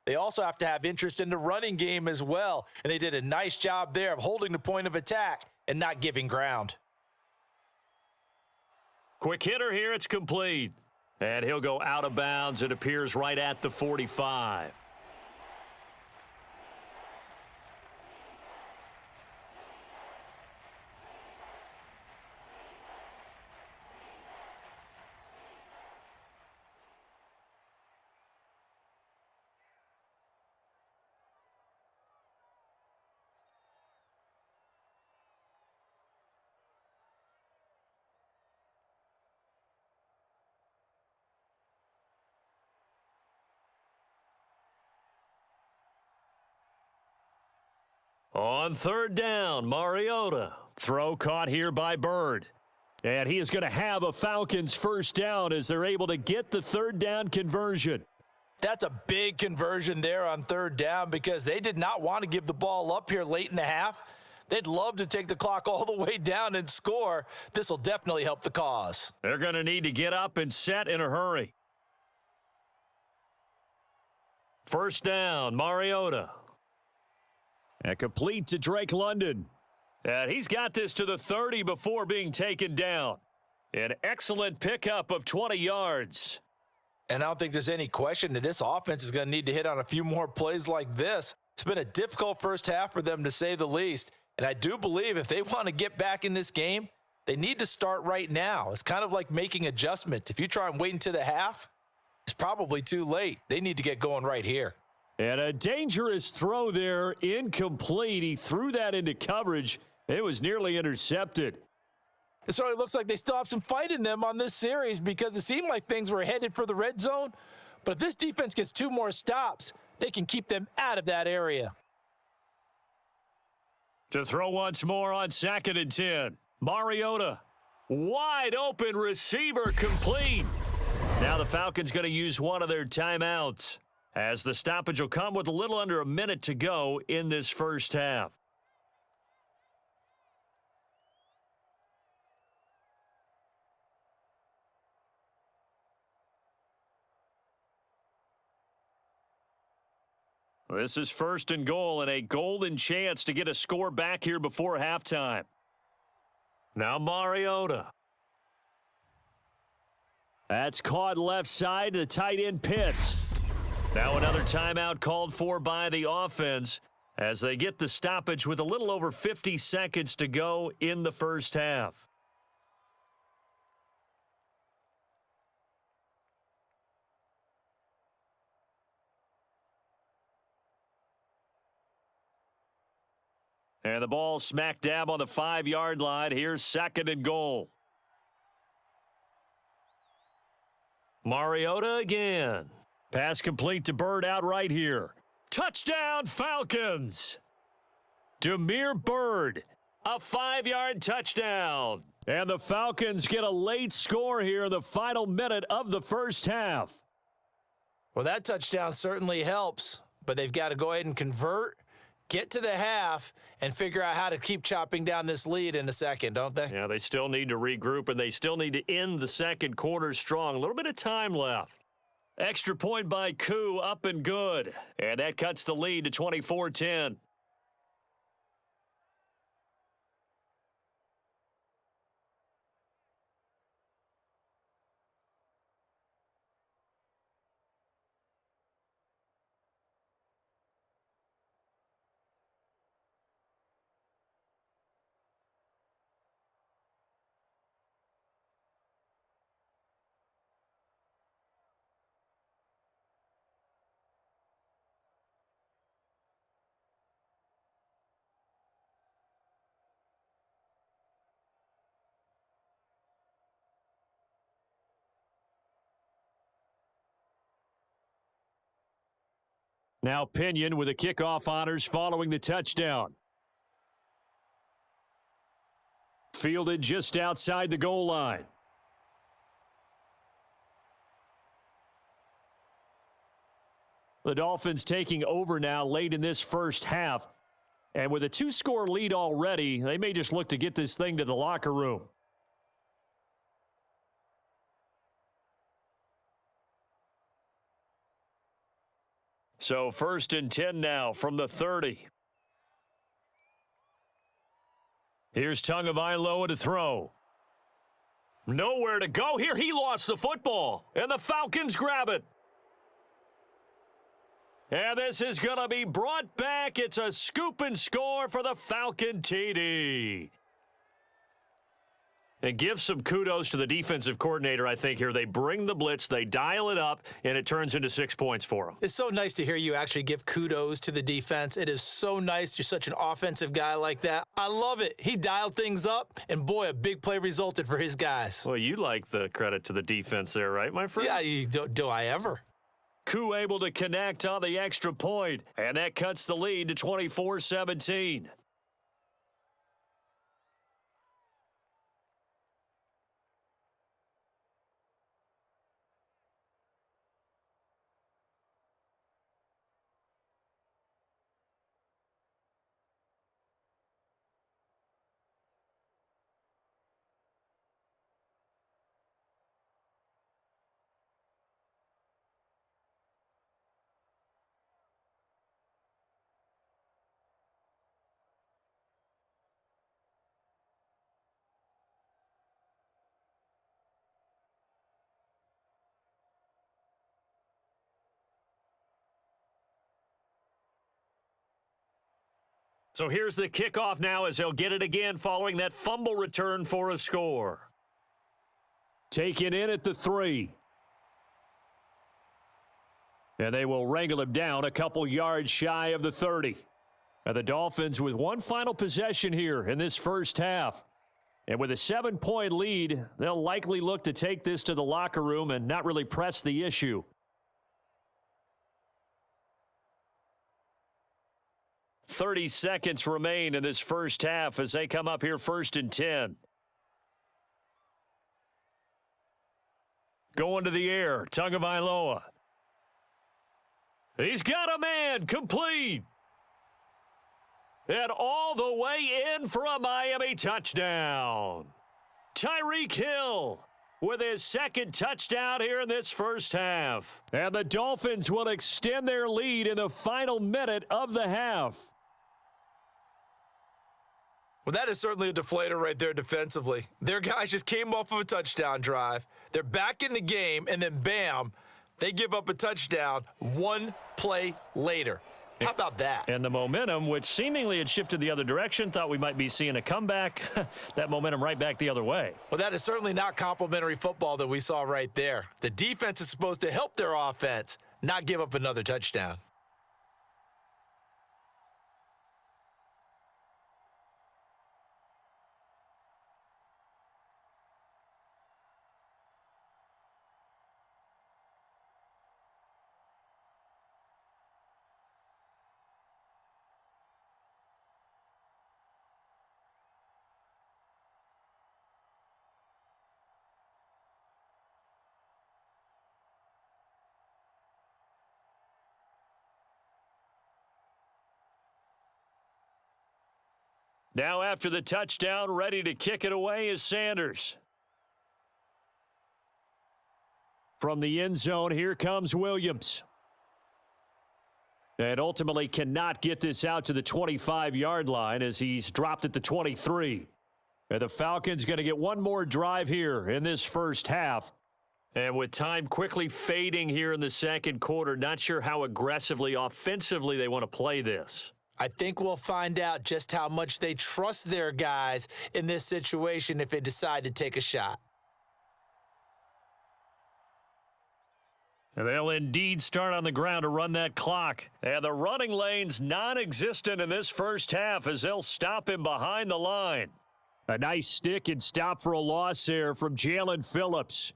they also have to have interest in the running game as well. And they did a nice job there of holding the point of attack and not giving ground. Quick hitter here. It's complete. And he'll go out of bounds. It appears right at the 45. On 3rd down, Mariota. Throw caught here by Bird. And he is going to have a Falcons 1st down as they're able to get the 3rd down conversion. That's a big conversion there on 3rd down because they did not want to give the ball up here late in the half. They'd love to take the clock all the way down and score. This will definitely help the cause. They're going to need to get up and set in a hurry. 1st down, Mariota. And complete to Drake London. And he's got this to the 30 before being taken down. An excellent pickup of 20 yards. And I don't think there's any question that this offense is going to need to hit on a few more plays like this. It's been a difficult first half for them, to say the least. And I do believe if they want to get back in this game, they need to start right now. It's kind of like making adjustments. If you try and wait until the half, it's probably too late. They need to get going right here. And a dangerous throw there, incomplete. He threw that into coverage. It was nearly intercepted. It sort of looks like they still have some fight in them on this series because it seemed like things were headed for the red zone. But if this defense gets 2 more stops, they can keep them out of that area. To throw once more on 2nd and 10. Mariota. Wide open receiver complete. Now the Falcons going to use one of their timeouts, as the stoppage will come with a little under a minute to go in this first half. This is 1st and goal and a golden chance to get a score back here before halftime. Now Mariota. That's caught left side to the tight end Pitts. Now another timeout called for by the offense as they get the stoppage with a little over 50 seconds to go in the first half. And the ball smack dab on the 5-yard line. Here's 2nd and goal. Mariota again. Pass complete to Bird out right here. Touchdown, Falcons! Damiere Byrd, a 5-yard touchdown. And the Falcons get a late score here in the final minute of the first half. Well, that touchdown certainly helps, but they've got to go ahead and convert, get to the half, and figure out how to keep chopping down this lead in a second, don't they? Yeah, they still need to regroup, and they still need to end the second quarter strong. A little bit of time left. Extra point by Koo, up and good. And that cuts the lead to 24-10. Now Pinion with the kickoff honors following the touchdown. Fielded just outside the goal line. The Dolphins taking over now late in this first half. And with a 2-score lead already, they may just look to get this thing to the locker room. So 1st and 10 now from the 30. Here's Tagovailoa to throw. Nowhere to go here. He lost the football, and the Falcons grab it. And this is going to be brought back. It's a scoop and score for the Falcon TD. And give some kudos to the defensive coordinator, I think, here. They bring the blitz, they dial it up, and it turns into 6 points for them. It's so nice to hear you actually give kudos to the defense. It is so nice. You're such an offensive guy like that. I love it. He dialed things up, and boy, a big play resulted for his guys. Well, you like the credit to the defense there, right, my friend? Yeah, do I ever? Koo able to connect on the extra point, and that cuts the lead to 24-17. So here's the kickoff now as they'll get it again following that fumble return for a score. Taken in at the 3. And they will wrangle him down a couple yards shy of the 30. And the Dolphins with one final possession here in this first half. And with a 7-point lead, they'll likely look to take this to the locker room and not really press the issue. 30 seconds remain in this first half as they come up here 1st and 10. Going to the air, Tagovailoa. He's got a man, complete. And all the way in for a Miami touchdown. Tyreek Hill with his second touchdown here in this first half. And the Dolphins will extend their lead in the final minute of the half. Well, that is certainly a deflator right there defensively. Their guys just came off of a touchdown drive. They're back in the game, and then bam, they give up a touchdown one play later. How about that? And the momentum, which seemingly had shifted the other direction, thought we might be seeing a comeback. That momentum right back the other way. Well, that is certainly not complimentary football that we saw right there. The defense is supposed to help their offense, not give up another touchdown. Now after the touchdown, ready to kick it away is Sanders. From the end zone, here comes Williams. And ultimately cannot get this out to the 25-yard line as he's dropped at the 23. And the Falcons going to get one more drive here in this first half. And with time quickly fading here in the second quarter, not sure how aggressively, offensively they want to play this. I think we'll find out just how much they trust their guys in this situation if they decide to take a shot. And they'll indeed start on the ground to run that clock. And the running lane's non-existent in this first half as they'll stop him behind the line. A nice stick and stop for a loss there from Jalen Phillips.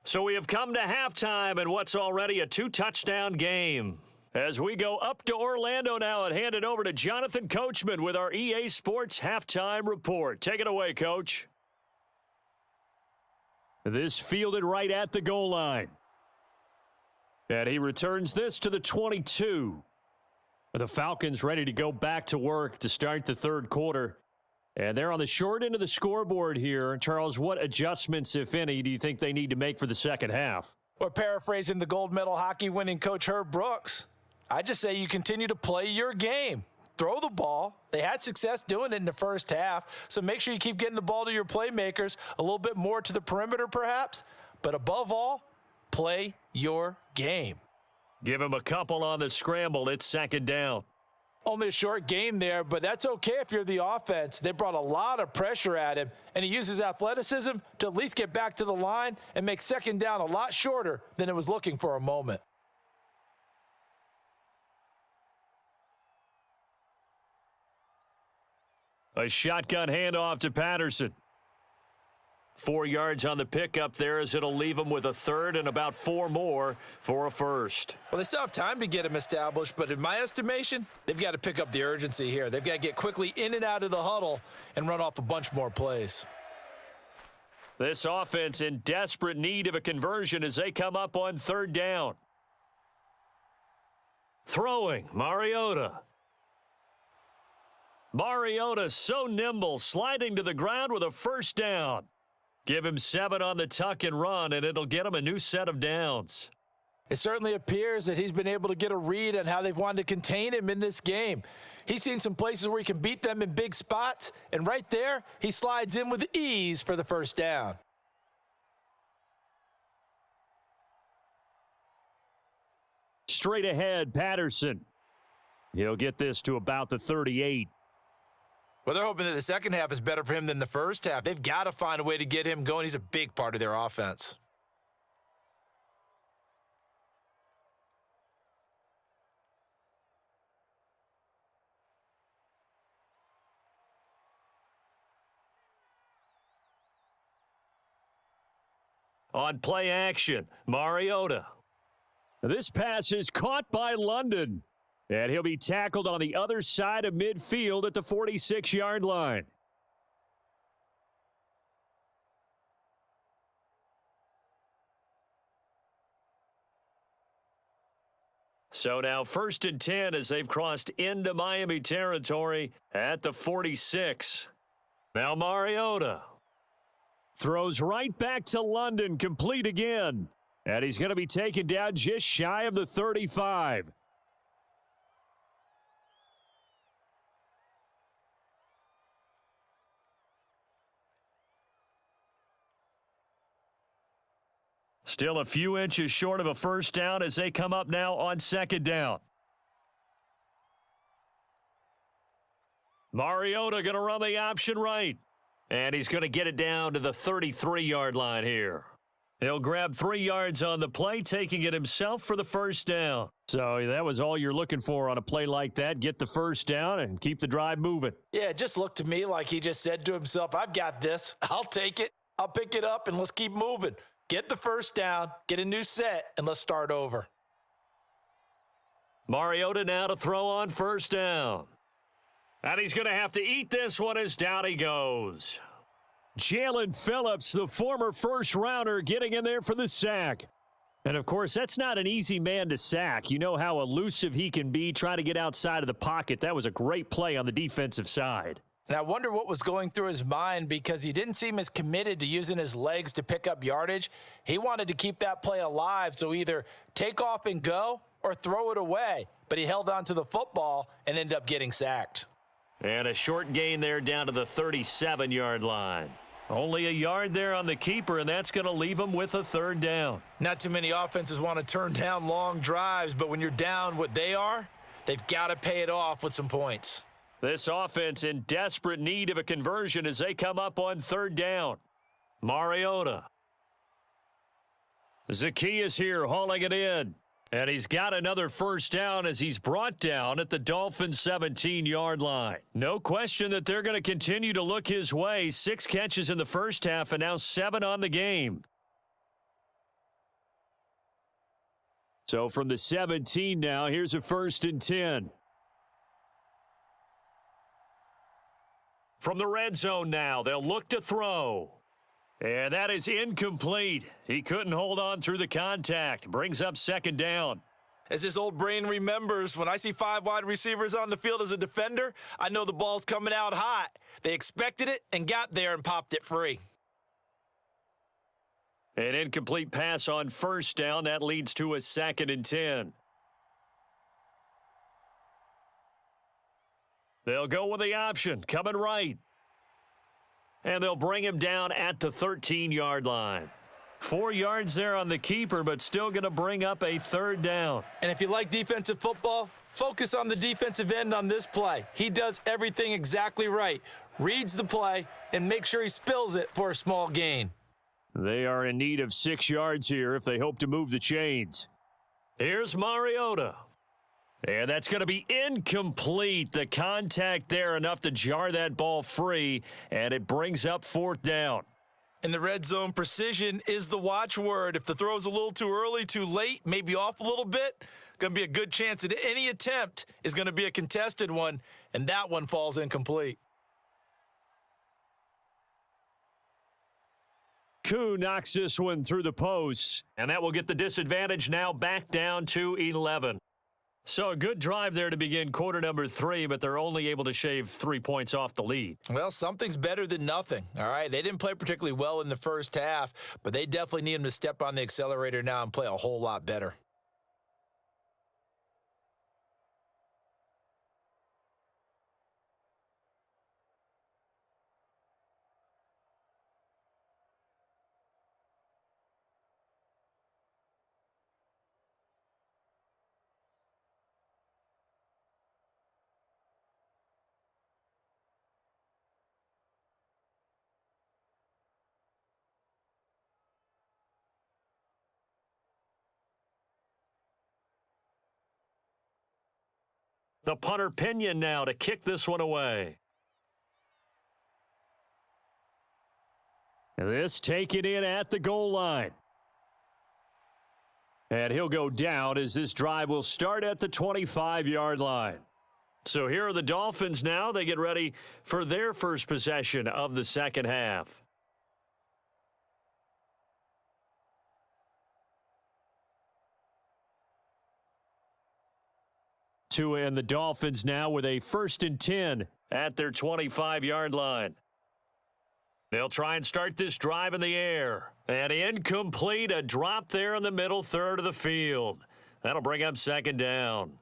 So we have come to halftime in what's already a two-touchdown game. As we go up to Orlando now and hand it over to Jonathan Coachman with our EA Sports Halftime Report. Take it away, Coach. This fielded right at the goal line. And he returns this to the 22. The Falcons ready to go back to work to start the third quarter. And they're on the short end of the scoreboard here. Charles, what adjustments, if any, do you think they need to make for the second half? Or paraphrasing the gold medal hockey winning coach Herb Brooks, I just say you continue to play your game. Throw the ball. They had success doing it in the first half, so make sure you keep getting the ball to your playmakers, a little bit more to the perimeter perhaps, but above all, play your game. Give him a couple on the scramble. It's second down. Only a short game there, but that's okay if you're the offense. They brought a lot of pressure at him, and he uses athleticism to at least get back to the line and make second down a lot shorter than it was looking for a moment. A shotgun handoff to Patterson. 4 yards on the pickup there as it'll leave him with a third and about 4 more for a first. Well, they still have time to get him established, but in my estimation, they've got to pick up the urgency here. They've got to get quickly in and out of the huddle and run off a bunch more plays. This offense in desperate need of a conversion as they come up on third down. Throwing, Mariota. Mariota so nimble, sliding to the ground with a first down. Give him 7 on the tuck and run, and it'll get him a new set of downs. It certainly appears that he's been able to get a read on how they've wanted to contain him in this game. He's seen some places where he can beat them in big spots, and right there, he slides in with ease for the first down. Straight ahead, Patterson. He'll get this to about the 38. Well, they're hoping that the second half is better for him than the first half. They've got to find a way to get him going. He's a big part of their offense. On play action, Mariota. This pass is caught by London. And he'll be tackled on the other side of midfield at the 46-yard line. So now 1st and 10 as they've crossed into Miami territory at the 46. Now Mariota. Throws right back to London, complete again. And he's going to be taken down just shy of the 35. Still a few inches short of a first down as they come up now on second down. Mariota going to run the option right. And he's going to get it down to the 33-yard line here. He'll grab 3 yards on the play, taking it himself for the first down. So that was all you're looking for on a play like that. Get the first down and keep the drive moving. Yeah, it just looked to me like he just said to himself, I've got this. I'll take it. I'll pick it up, and let's keep moving. Get the first down, get a new set, and let's start over. Mariota now to throw on first down. And he's going to have to eat this one as down he goes. Jalen Phillips, the former first-rounder, getting in there for the sack. And, of course, that's not an easy man to sack. You know how elusive he can be trying to get outside of the pocket. That was a great play on the defensive side. And I wonder what was going through his mind, because he didn't seem as committed to using his legs to pick up yardage. He wanted to keep that play alive, so either take off and go or throw it away. But he held on to the football and ended up getting sacked. And a short gain there down to the 37-yard line. Only a yard there on the keeper, and that's going to leave him with a third down. Not too many offenses want to turn down long drives, but when you're down what they are, they've got to pay it off with some points. This offense in desperate need of a conversion as they come up on third down. Mariota. Zacchaeus here hauling it in. And he's got another first down as he's brought down at the Dolphins' 17-yard line. No question that they're going to continue to look his way. 6 catches in the first half and now 7 on the game. So from the 17 now, here's a 1st and 10. From the red zone now, they'll look to throw. And that is incomplete. He couldn't hold on through the contact. Brings up 2nd down. As his old brain remembers, when I see 5 wide receivers on the field as a defender, I know the ball's coming out hot. They expected it and got there and popped it free. An incomplete pass on 1st down. That leads to a 2nd and 10. They'll go with the option, coming right. And they'll bring him down at the 13-yard line. 4 yards there on the keeper, but still going to bring up a 3rd down. And if you like defensive football, focus on the defensive end on this play. He does everything exactly right. Reads the play and makes sure he spills it for a small gain. They are in need of 6 yards here if they hope to move the chains. Here's Mariota. And that's going to be incomplete. The contact there enough to jar that ball free, and it brings up 4th down. In the red zone, precision is the watchword. If the throw's a little too early, too late, maybe off a little bit, going to be a good chance that any attempt is going to be a contested one, and that one falls incomplete. Koo knocks this one through the posts. And that will get the disadvantage now back down to 11. So a good drive there to begin quarter number 3, but they're only able to shave 3 points off the lead. Well, something's better than nothing, all right? They didn't play particularly well in the first half, but they definitely need them to step on the accelerator now and play a whole lot better. The punter Pinion now to kick this one away. This taken in at the goal line. And he'll go down as this drive will start at the 25-yard line. So here are the Dolphins now. They get ready for their first possession of the second half. Tua and the Dolphins now with a 1st and 10 at their 25-yard line. They'll try and start this drive in the air. And incomplete, a drop there in the middle third of the field. That'll bring up 2nd down.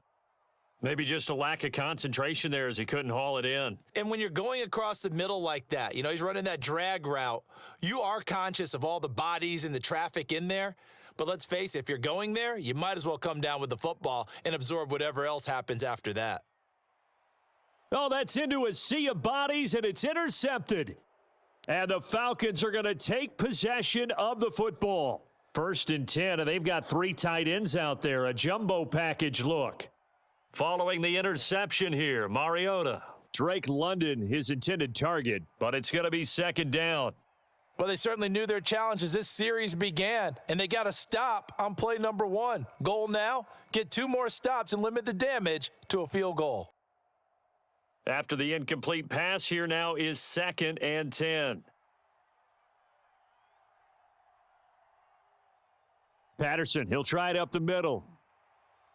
Maybe just a lack of concentration there as he couldn't haul it in. And when you're going across the middle like that, you know, he's running that drag route, you are conscious of all the bodies and the traffic in there. But let's face it, if you're going there, you might as well come down with the football and absorb whatever else happens after that. Oh, that's into a sea of bodies, and it's intercepted. And the Falcons are going to take possession of the football. 1st and 10, and they've got 3 tight ends out there, a jumbo package look. Following the interception here, Mariota. Drake London, his intended target. But it's going to be 2nd down. Well, they certainly knew their challenge as this series began, and they got to stop on play number 1. Goal now, get 2 more stops and limit the damage to a field goal. After the incomplete pass, here now is 2nd and 10. Patterson, he'll try it up the middle.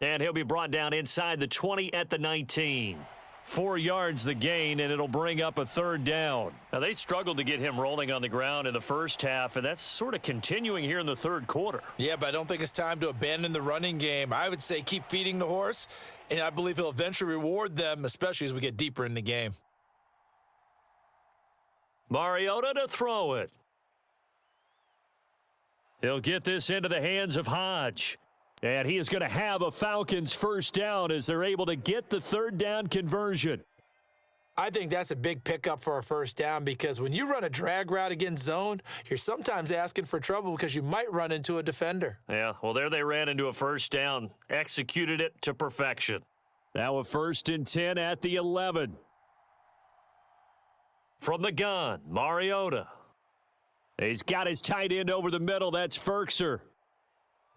And he'll be brought down inside the 20 at the 19. 4 yards the gain, and it'll bring up a third down. Now, they struggled to get him rolling on the ground in the first half, and that's sort of continuing here in the third quarter. Yeah, but I don't think it's time to abandon the running game. I would say keep feeding the horse, and I believe he'll eventually reward them, especially as we get deeper in the game. Mariota to throw it. He'll get this into the hands of Hodge. And he is going to have a Falcons first down as they're able to get the third down conversion. I think that's a big pickup for a first down because when you run a drag route against zone, you're sometimes asking for trouble because you might run into a defender. Yeah, well, there they ran into a first down, executed it to perfection. Now a 1st and 10 at the 11. From the gun, Mariota. He's got his tight end over the middle. That's Ferkser.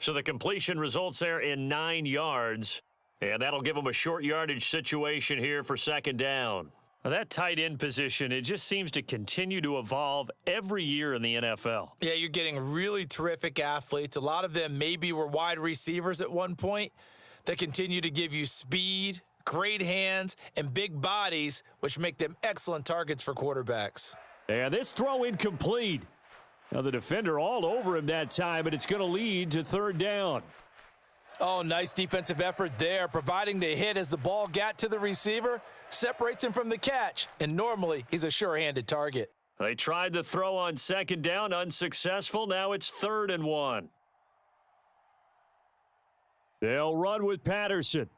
So the completion results there in 9 yards, and that'll give them a short yardage situation here for second down. Now that tight end position, it just seems to continue to evolve every year in the NFL. Yeah, you're getting really terrific athletes. A lot of them maybe were wide receivers at one point that continue to give you speed, great hands, and big bodies, which make them excellent targets for quarterbacks. And this throw incomplete. Now the defender all over him that time, but it's going to lead to third down. Oh, nice defensive effort there, providing the hit as the ball got to the receiver, separates him from the catch, and normally he's a sure-handed target. They tried the throw on second down, unsuccessful. Now it's 3rd and 1. They'll run with Patterson.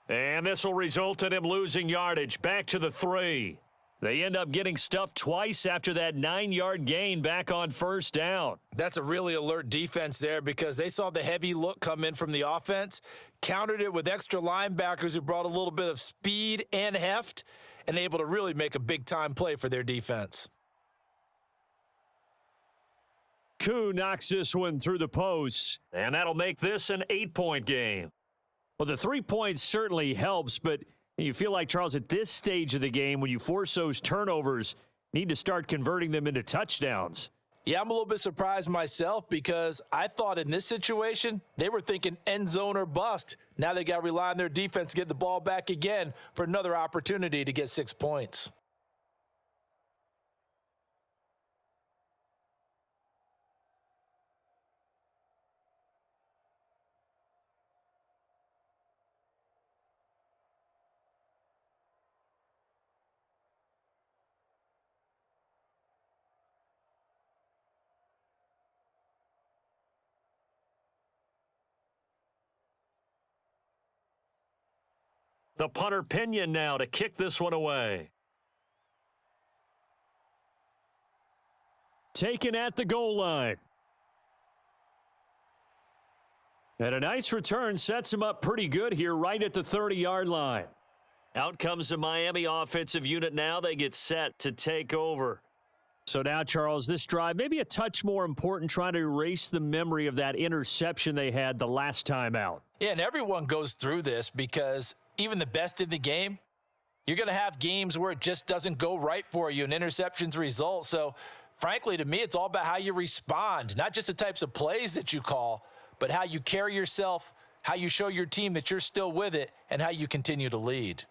And this will result in him losing yardage back to the 3. They end up getting stuffed twice after that 9-yard gain back on first down. That's a really alert defense there because they saw the heavy look come in from the offense, countered it with extra linebackers who brought a little bit of speed and heft, and able to really make a big-time play for their defense. Koo knocks this one through the posts. And that'll make this an 8-point game. Well, the 3 points certainly helps, but you feel like, Charles, at this stage of the game, when you force those turnovers, need to start converting them into touchdowns. Yeah, I'm a little bit surprised myself because I thought in this situation, they were thinking end zone or bust. Now they got to rely on their defense to get the ball back again for another opportunity to get 6 points. The punter Pinion now to kick this one away. Taken at the goal line. And a nice return sets him up pretty good here right at the 30-yard line. Out comes the Miami offensive unit now. They get set to take over. So now, Charles, this drive maybe a touch more important, trying to erase the memory of that interception they had the last time out. Yeah, and everyone goes through this because even the best in the game, you're going to have games where it just doesn't go right for you and interceptions result. So, frankly, to me, it's all about how you respond, not just the types of plays that you call, but how you carry yourself, how you show your team that you're still with it, and how you continue to lead.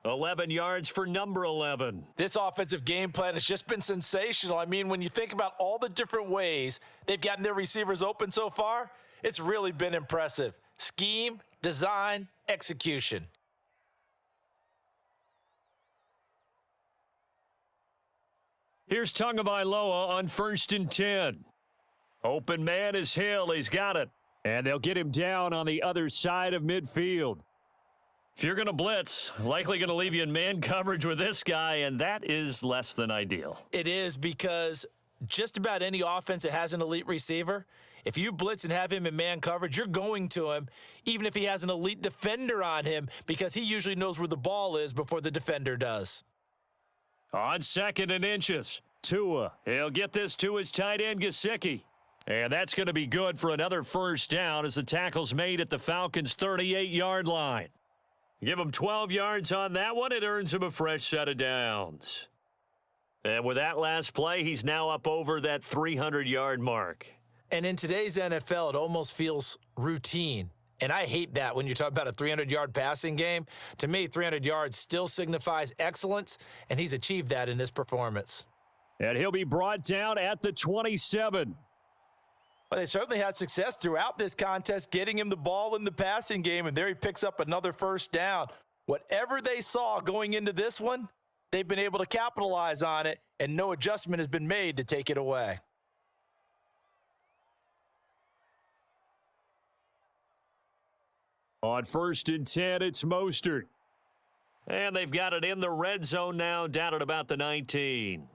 11 yards for number 11. This offensive game plan has just been sensational. I mean, when you think about all the different ways they've gotten their receivers open so far, it's really been impressive. Scheme, design, execution. Here's Tagovailoa on 1st and 10. Open man is Hill. He's got it. And they'll get him down on the other side of midfield. If you're going to blitz, likely going to leave you in man coverage with this guy, and that is less than ideal. It is because just about any offense that has an elite receiver, if you blitz and have him in man coverage, you're going to him, even if he has an elite defender on him, because he usually knows where the ball is before the defender does. On 2nd and inches, Tua. He'll get this to his tight end, Gesicki. And that's going to be good for another first down as the tackle's made at the Falcons' 38-yard line. Give him 12 yards on that one. It earns him a fresh set of downs. And with that last play, he's now up over that 300-yard mark. And in today's NFL, it almost feels routine. And I hate that when you talk about a 300-yard passing game. To me, 300 yards still signifies excellence, and he's achieved that in this performance. And he'll be brought down at the 27. Well, they certainly had success throughout this contest, getting him the ball in the passing game, and there he picks up another first down. Whatever they saw going into this one, they've been able to capitalize on it, and no adjustment has been made to take it away. On 1st and 10, it's Mostert. And they've got it in the red zone now, down at about the 19.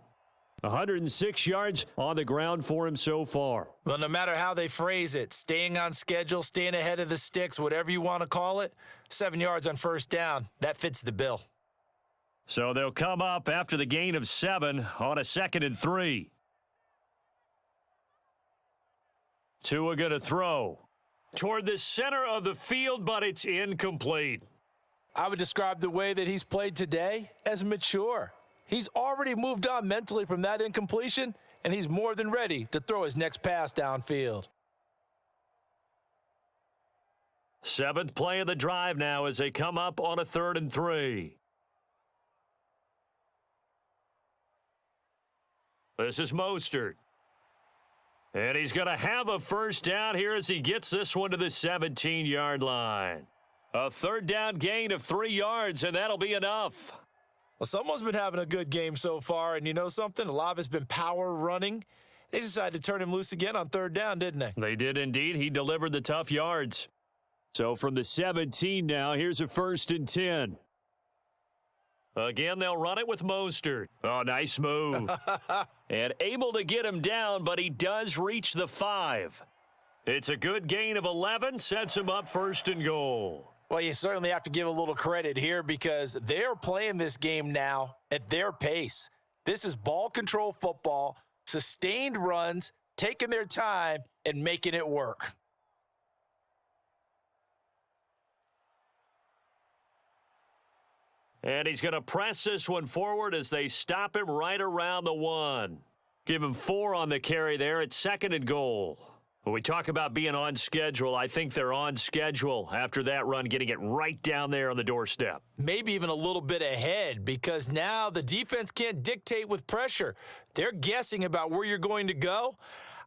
106 yards on the ground for him so far. Well, no matter how they phrase it, staying on schedule, staying ahead of the sticks, whatever you want to call it, 7 yards on first down, that fits the bill. So they'll come up after the gain of 7 on a 2nd and 3. Tua going to throw toward the center of the field, but it's incomplete. I would describe the way that he's played today as mature. He's already moved on mentally from that incompletion, and he's more than ready to throw his next pass downfield. 7th play of the drive now as they come up on a 3rd and 3. This is Mostert. And he's going to have a first down here as he gets this one to the 17-yard line. A 3rd down gain of 3 yards, and that'll be enough. Well, someone's been having a good game so far, and you know something? A lot of it's been power running. They decided to turn him loose again on 3rd down, didn't they? They did indeed. He delivered the tough yards. So from the 17 now, here's a 1st and 10. Again, they'll run it with Mostert. Oh, nice move. And able to get him down, but he does reach the 5. It's a good gain of 11, sets him up 1st and goal. Well, you certainly have to give a little credit here because they're playing this game now at their pace. This is ball control football, sustained runs, taking their time, and making it work. And he's going to press this one forward as they stop him right around the 1. Give him 4 on the carry there at 2nd and goal. When we talk about being on schedule, I think they're on schedule after that run, getting it right down there on the doorstep. Maybe even a little bit ahead because now the defense can't dictate with pressure. They're guessing about where you're going to go.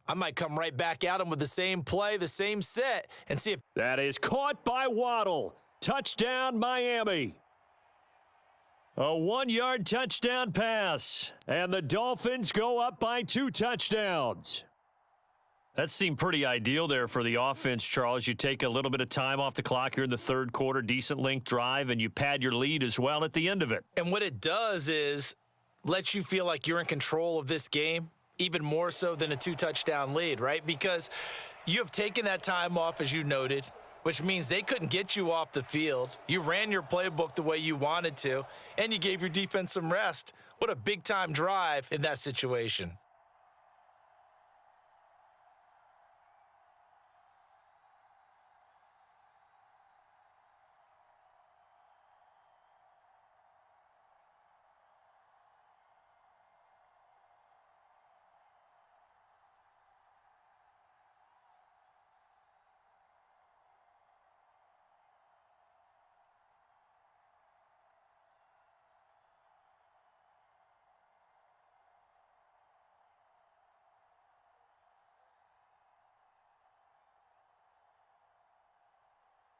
I might come right back at them with the same play, the same set, and see if... That is caught by Waddle. Touchdown, Miami. A 1-yard touchdown pass. And the Dolphins go up by 2 touchdowns. That seemed pretty ideal there for the offense, Charles. You take a little bit of time off the clock here in the 3rd quarter, decent length drive, and you pad your lead as well at the end of it. And what it does is let you feel like you're in control of this game, even more so than a 2-touchdown lead, right? Because you have taken that time off, as you noted, which means they couldn't get you off the field. You ran your playbook the way you wanted to, and you gave your defense some rest. What a big-time drive in that situation.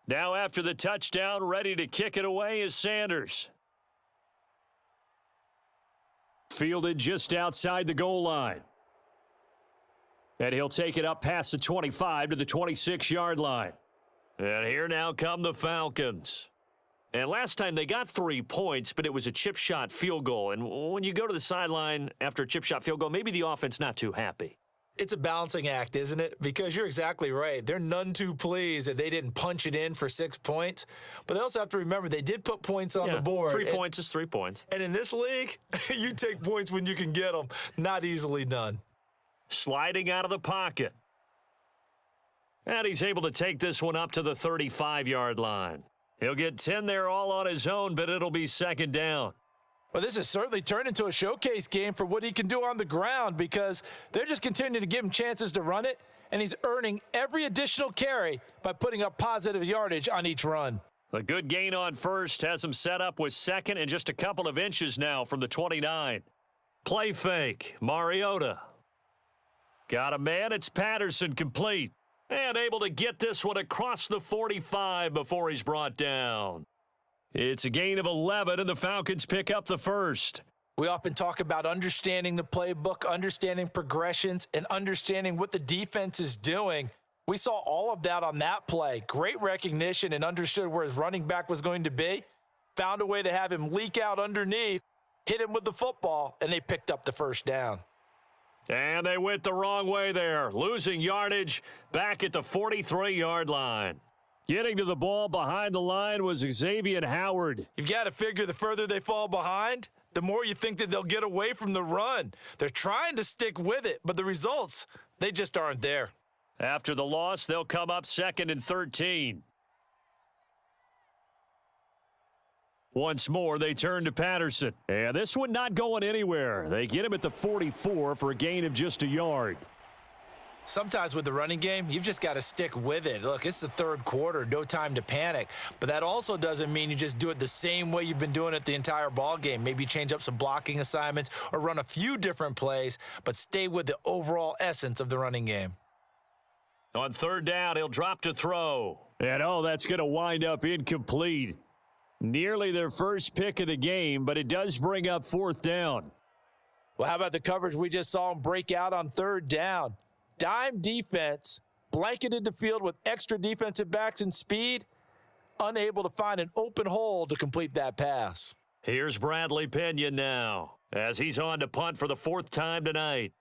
Now after the touchdown, ready to kick it away is Sanders. Fielded just outside the goal line. And he'll take it up past the 25 to the 26-yard line. And here now come the Falcons. And last time they got 3 points, but it was a chip shot field goal. And when you go to the sideline after a chip shot field goal, maybe the offense not too happy. It's a balancing act, isn't it? Because you're exactly right. They're none too pleased that they didn't punch it in for 6 points. But they also have to remember they did put points on the board. 3 points is 3 points. And in this league, you take points when you can get them. Not easily done. Sliding out of the pocket. And he's able to take this one up to the 35-yard line. He'll get 10 there all on his own, but it'll be 2nd down. Well, this has certainly turned into a showcase game for what he can do on the ground because they're just continuing to give him chances to run it, and he's earning every additional carry by putting up positive yardage on each run. A good gain on first has him set up with second and just a couple of inches now from the 29. Play fake, Mariota. Got a man, it's Patterson, complete. And able to get this one across the 45 before he's brought down. It's a gain of 11, and the Falcons pick up the first. We often talk about understanding the playbook, understanding progressions, and understanding what the defense is doing. We saw all of that on that play. Great recognition and understood where his running back was going to be. Found a way to have him leak out underneath, hit him with the football, and they picked up the first down. And they went the wrong way there, losing yardage back at the 43-yard line. Getting to the ball behind the line was Xavier Howard. You've got to figure the further they fall behind, the more you think that they'll get away from the run. They're trying to stick with it, but the results, they just aren't there. After the loss, they'll come up 2nd and 13. Once more, they turn to Patterson. And this one not going anywhere. They get him at the 44 for a gain of just a yard. Sometimes with the running game, you've just got to stick with it. Look, it's the third quarter, no time to panic. But that also doesn't mean you just do it the same way you've been doing it the entire ball game. Maybe change up some blocking assignments or run a few different plays, but stay with the overall essence of the running game. On 3rd down, he'll drop to throw. And that's going to wind up incomplete. Nearly their first pick of the game, but it does bring up 4th down. Well, how about the coverage we just saw him break out on 3rd down? Dime defense, blanketed the field with extra defensive backs and speed, unable to find an open hole to complete that pass. Here's Bradley Pinion now, as he's on to punt for the 4th time tonight.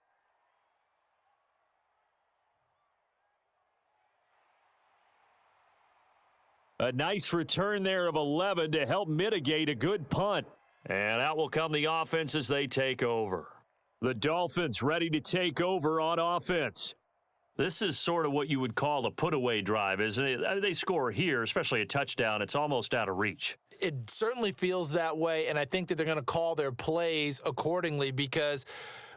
A nice return there of 11 to help mitigate a good punt. And out will come the offense as they take over. The Dolphins ready to take over on offense. This is sort of what you would call a put-away drive, isn't it? I mean, they score here, especially a touchdown. It's almost out of reach. It certainly feels that way, and I think that they're going to call their plays accordingly because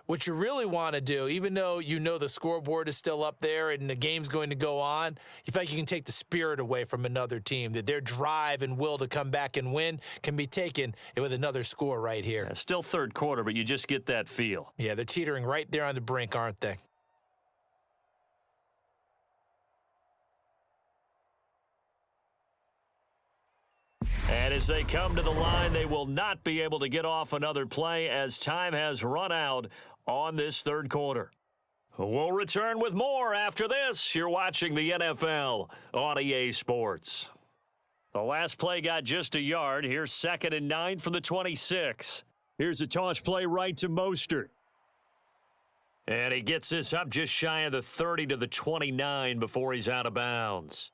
what you really want to do, even though you know the scoreboard is still up there and the game's going to go on, you feel like you can take the spirit away from another team, that their drive and will to come back and win can be taken with another score right here. Yeah, still 3rd quarter, but you just get that feel. Yeah, they're teetering right there on the brink, aren't they? And as they come to the line, they will not be able to get off another play as time has run out on this 3rd quarter. We'll return with more after this. You're watching the NFL on EA Sports. The last play got just a yard. Here's 2nd and 9 from the 26. Here's a toss play right to Mostert. And he gets this up just shy of the 30 to the 29 before he's out of bounds.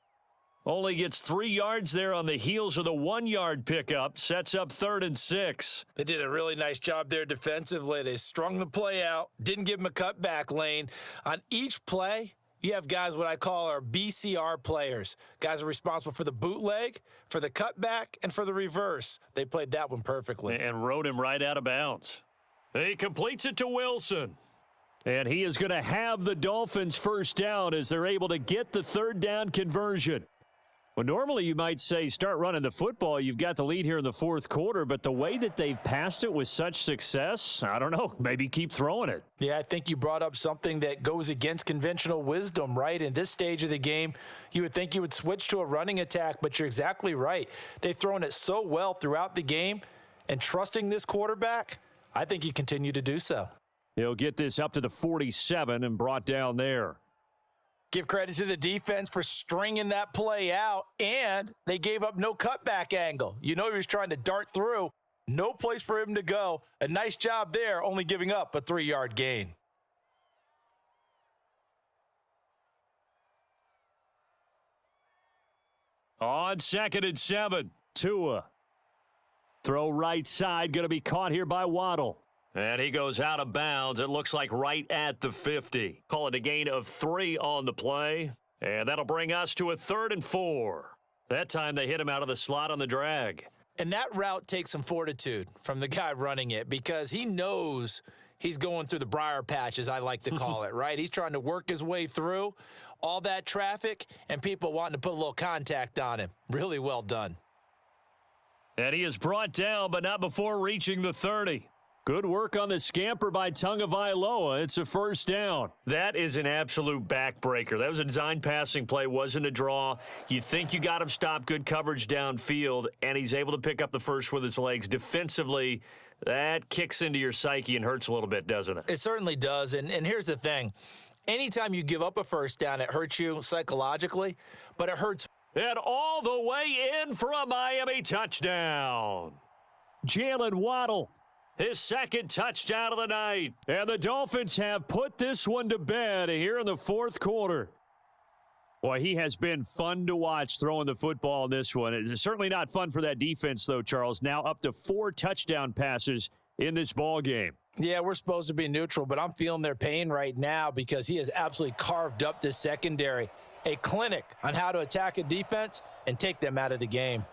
Only gets 3 yards there on the heels of the 1-yard pickup. Sets up 3rd and 6. They did a really nice job there defensively. They strung the play out, didn't give him a cutback lane. On each play, you have guys what I call our BCR players. Guys are responsible for the bootleg, for the cutback, and for the reverse. They played that one perfectly. And rode him right out of bounds. He completes it to Wilson. And he is going to have the Dolphins first down as they're able to get the 3rd down conversion. Well, normally you might say start running the football. You've got the lead here in the 4th quarter, but the way that they've passed it with such success, I don't know, maybe keep throwing it. Yeah, I think you brought up something that goes against conventional wisdom, right? In this stage of the game, you would think you would switch to a running attack, but you're exactly right. They've thrown it so well throughout the game, and trusting this quarterback, I think you continue to do so. He'll get this up to the 47 and brought down there. Give credit to the defense for stringing that play out, and they gave up no cutback angle. You know he was trying to dart through. No place for him to go. A nice job there, only giving up a 3-yard gain. On 2nd and 7, Tua. Throw right side, going to be caught here by Waddle. And he goes out of bounds. It looks like right at the 50. Call it a gain of 3 on the play. And that'll bring us to a 3rd and 4. That time they hit him out of the slot on the drag. And that route takes some fortitude from the guy running it because he knows he's going through the briar patch, as I like to call it, right? He's trying to work his way through all that traffic and people wanting to put a little contact on him. Really well done. And he is brought down, but not before reaching the 30. Good work on the scamper by Tagovailoa. It's a first down. That is an absolute backbreaker. That was a design passing play, wasn't a draw. You think you got him stopped, good coverage downfield, and he's able to pick up the first with his legs. Defensively, that kicks into your psyche and hurts a little bit, doesn't it? It certainly does, and here's the thing. Anytime you give up a first down, it hurts you psychologically, but it hurts. And all the way in for a Miami touchdown. Jalen Waddle. His second touchdown of the night. And the Dolphins have put this one to bed here in the fourth quarter. Boy, he has been fun to watch throwing the football in this one. It's certainly not fun for that defense, though, Charles. Now up to 4 touchdown passes in this ball game. Yeah, we're supposed to be neutral, but I'm feeling their pain right now because he has absolutely carved up this secondary. A clinic on how to attack a defense and take them out of the game.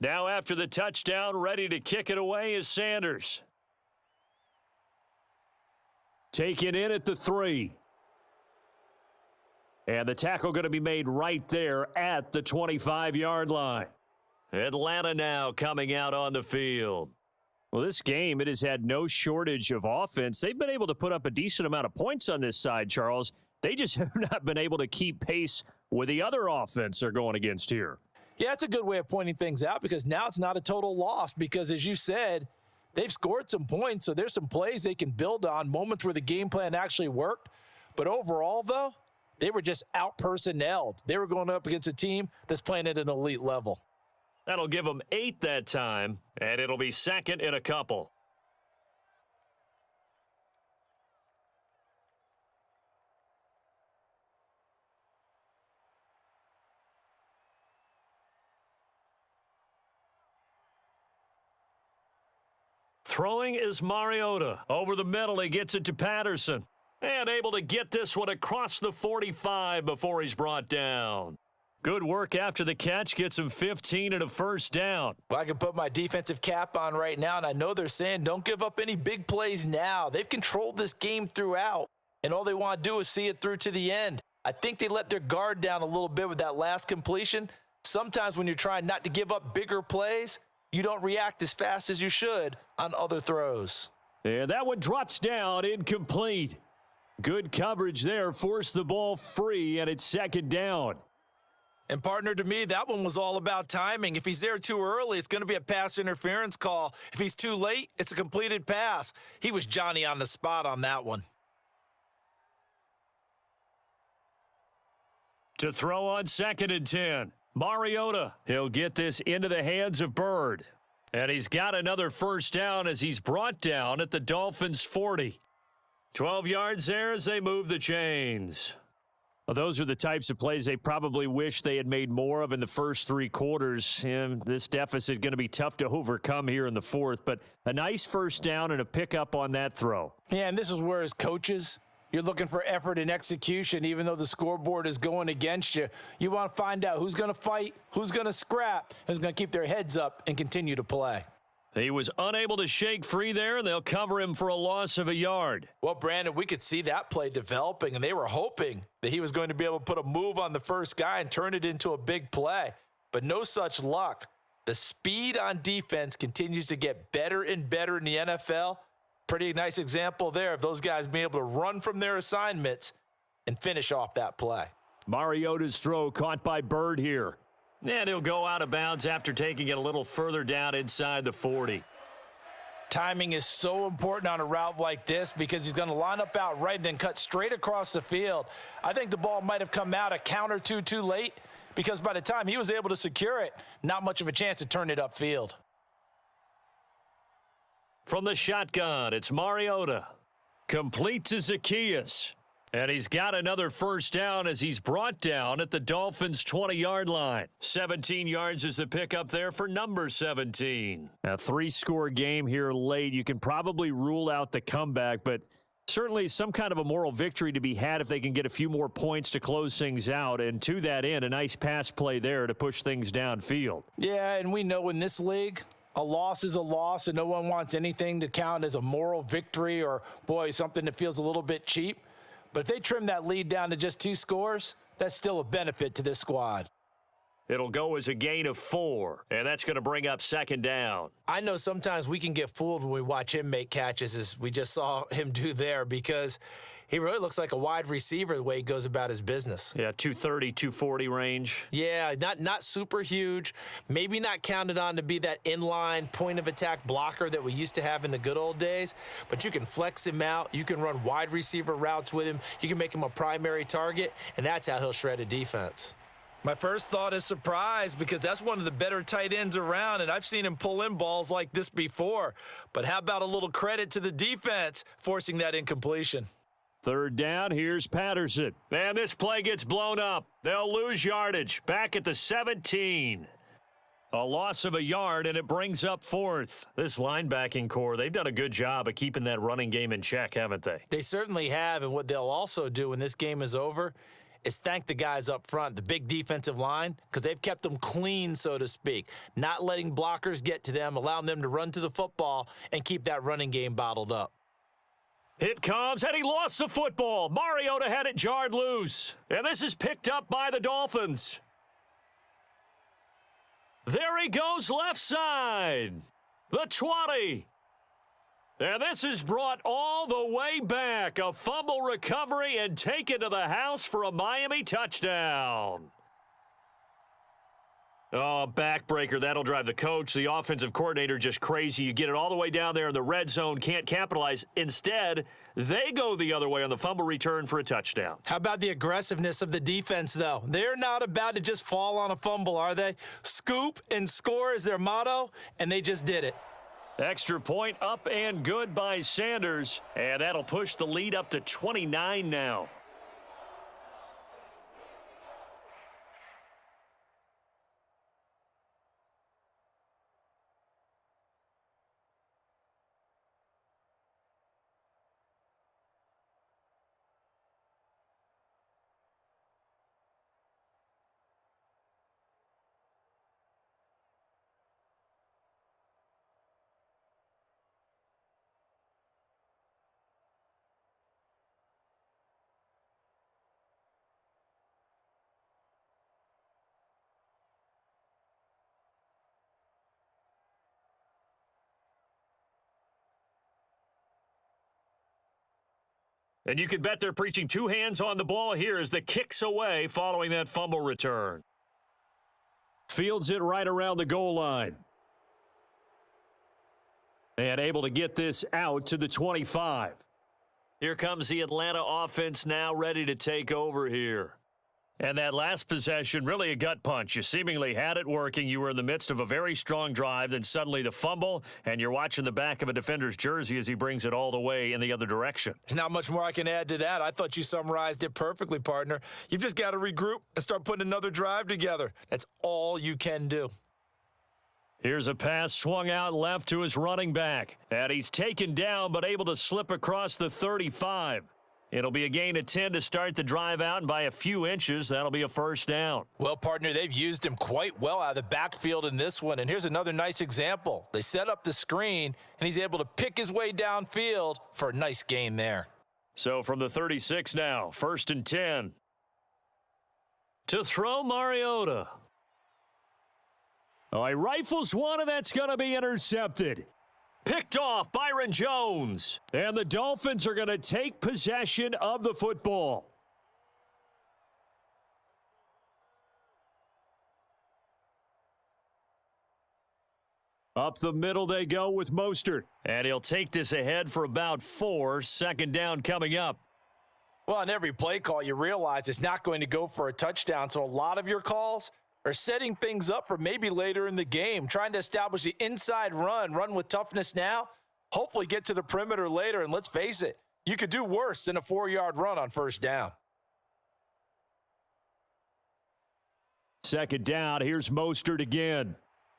Now after the touchdown, ready to kick it away is Sanders. Taken in at the 3. And the tackle going to be made right there at the 25-yard line. Atlanta now coming out on the field. Well, this game, it has had no shortage of offense. They've been able to put up a decent amount of points on this side, Charles. They just have not been able to keep pace with the other offense they're going against here. Yeah, that's a good way of pointing things out because now it's not a total loss because, as you said, they've scored some points, so there's some plays they can build on, moments where the game plan actually worked. But overall, though, they were just out-personnelled. They were going up against a team that's playing at an elite level. That'll give them 8 that time, and it'll be second and a couple. Throwing is Mariota. Over the middle, he gets it to Patterson. And able to get this one across the 45 before he's brought down. Good work after the catch. Gets him 15 and a first down. Well, I can put my defensive cap on right now, and I know they're saying don't give up any big plays now. They've controlled this game throughout, and all they want to do is see it through to the end. I think they let their guard down a little bit with that last completion. Sometimes when you're trying not to give up bigger plays, you don't react as fast as you should on other throws. And that one drops down, incomplete. Good coverage there, forced the ball free, and it's second down. And partner, to me, that one was all about timing. If he's there too early, it's going to be a pass interference call. If he's too late, it's a completed pass. He was Johnny on the spot on that one. To throw on second and 10. Mariota, he'll get this into the hands of Bird. And he's got another first down as he's brought down at the Dolphins' 40. 12 yards there as they move the chains. Well, those are the types of plays they probably wish they had made more of in the first 3 quarters. And this deficit going to be tough to overcome here in the fourth. But a nice first down and a pickup on that throw. Yeah, and this is where as coaches, you're looking for effort and execution, even though the scoreboard is going against you. You want to find out who's going to fight, who's going to scrap, who's going to keep their heads up and continue to play. He was unable to shake free there, and they'll cover him for a loss of a yard. Well, Brandon, we could see that play developing, and they were hoping that he was going to be able to put a move on the first guy and turn it into a big play. But no such luck. The speed on defense continues to get better and better in the NFL. Pretty nice example there of those guys being able to run from their assignments and finish off that play. Mariota's throw caught by Bird here. And he'll go out of bounds after taking it a little further down inside the 40. Timing is so important on a route like this because he's going to line up out right and then cut straight across the field. I think the ball might have come out a count or two too late because by the time he was able to secure it, not much of a chance to turn it upfield. From the shotgun, it's Mariota. Complete to Zacchaeus. And he's got another first down as he's brought down at the Dolphins' 20-yard line. 17 yards is the pickup there for number 17. A 3-score game here late. You can probably rule out the comeback, but certainly some kind of a moral victory to be had if they can get a few more points to close things out. And to that end, a nice pass play there to push things downfield. Yeah, and we know in this league, a loss is a loss, and no one wants anything to count as a moral victory or, boy, something that feels a little bit cheap. But if they trim that lead down to just 2 scores, that's still a benefit to this squad. It'll go as a gain of 4, and that's going to bring up second down. I know sometimes we can get fooled when we watch him make catches, as we just saw him do there, because he really looks like a wide receiver the way he goes about his business. Yeah, 230, 240 range. Yeah, not super huge, maybe not counted on to be that inline point-of-attack blocker that we used to have in the good old days, but you can flex him out, you can run wide receiver routes with him, you can make him a primary target, and that's how he'll shred a defense. My first thought is surprise because that's one of the better tight ends around, and I've seen him pull in balls like this before. But how about a little credit to the defense forcing that incompletion? Third down, here's Patterson. And this play gets blown up. They'll lose yardage. Back at the 17. A loss of a yard, and it brings up 4th. This linebacking core, they've done a good job of keeping that running game in check, haven't they? They certainly have, and what they'll also do when this game is over is thank the guys up front, the big defensive line, because they've kept them clean, so to speak, not letting blockers get to them, allowing them to run to the football and keep that running game bottled up. It comes, and he lost the football. Mariota had it jarred loose. And this is picked up by the Dolphins. There he goes left side. The 20. And this is brought all the way back. A fumble recovery and taken to the house for a Miami touchdown. Oh, backbreaker. That'll drive the coach, the offensive coordinator, just crazy. You get it all the way down there in the red zone, can't capitalize. Instead, they go the other way on the fumble return for a touchdown. How about the aggressiveness of the defense, though? They're not about to just fall on a fumble, are they? Scoop and score is their motto, and they just did it. Extra point up and good by Sanders, and that'll push the lead up to 29 now. And you can bet they're preaching 2 hands on the ball here as the kick's away following that fumble return. Fields it right around the goal line. And able to get this out to the 25. Here comes the Atlanta offense now ready to take over here. And that last possession, really a gut punch. You seemingly had it working. You were in the midst of a very strong drive. Then suddenly the fumble, and you're watching the back of a defender's jersey as he brings it all the way in the other direction. There's not much more I can add to that. I thought you summarized it perfectly, partner. You've just got to regroup and start putting another drive together. That's all you can do. Here's a pass swung out left to his running back. And he's taken down but able to slip across the 35. It'll be a gain of 10 to start the drive out, and by a few inches, that'll be a first down. Well, partner, they've used him quite well out of the backfield in this one, and here's another nice example. They set up the screen, and he's able to pick his way downfield for a nice gain there. So from the 36 now, 1st and 10. To throw Mariota. Oh, he rifles one, and that's going to be intercepted. Picked off, Byron Jones. And the Dolphins are going to take possession of the football. Up the middle they go with Mostert. And he'll take this ahead for about 4. Second down coming up. Well, on every play call, you realize it's not going to go for a touchdown. So a lot of your calls are setting things up for maybe later in the game, trying to establish the inside run with toughness now, hopefully get to the perimeter later. And let's face it, you could do worse than a 4-yard run on first down. Second down, here's Mostert again.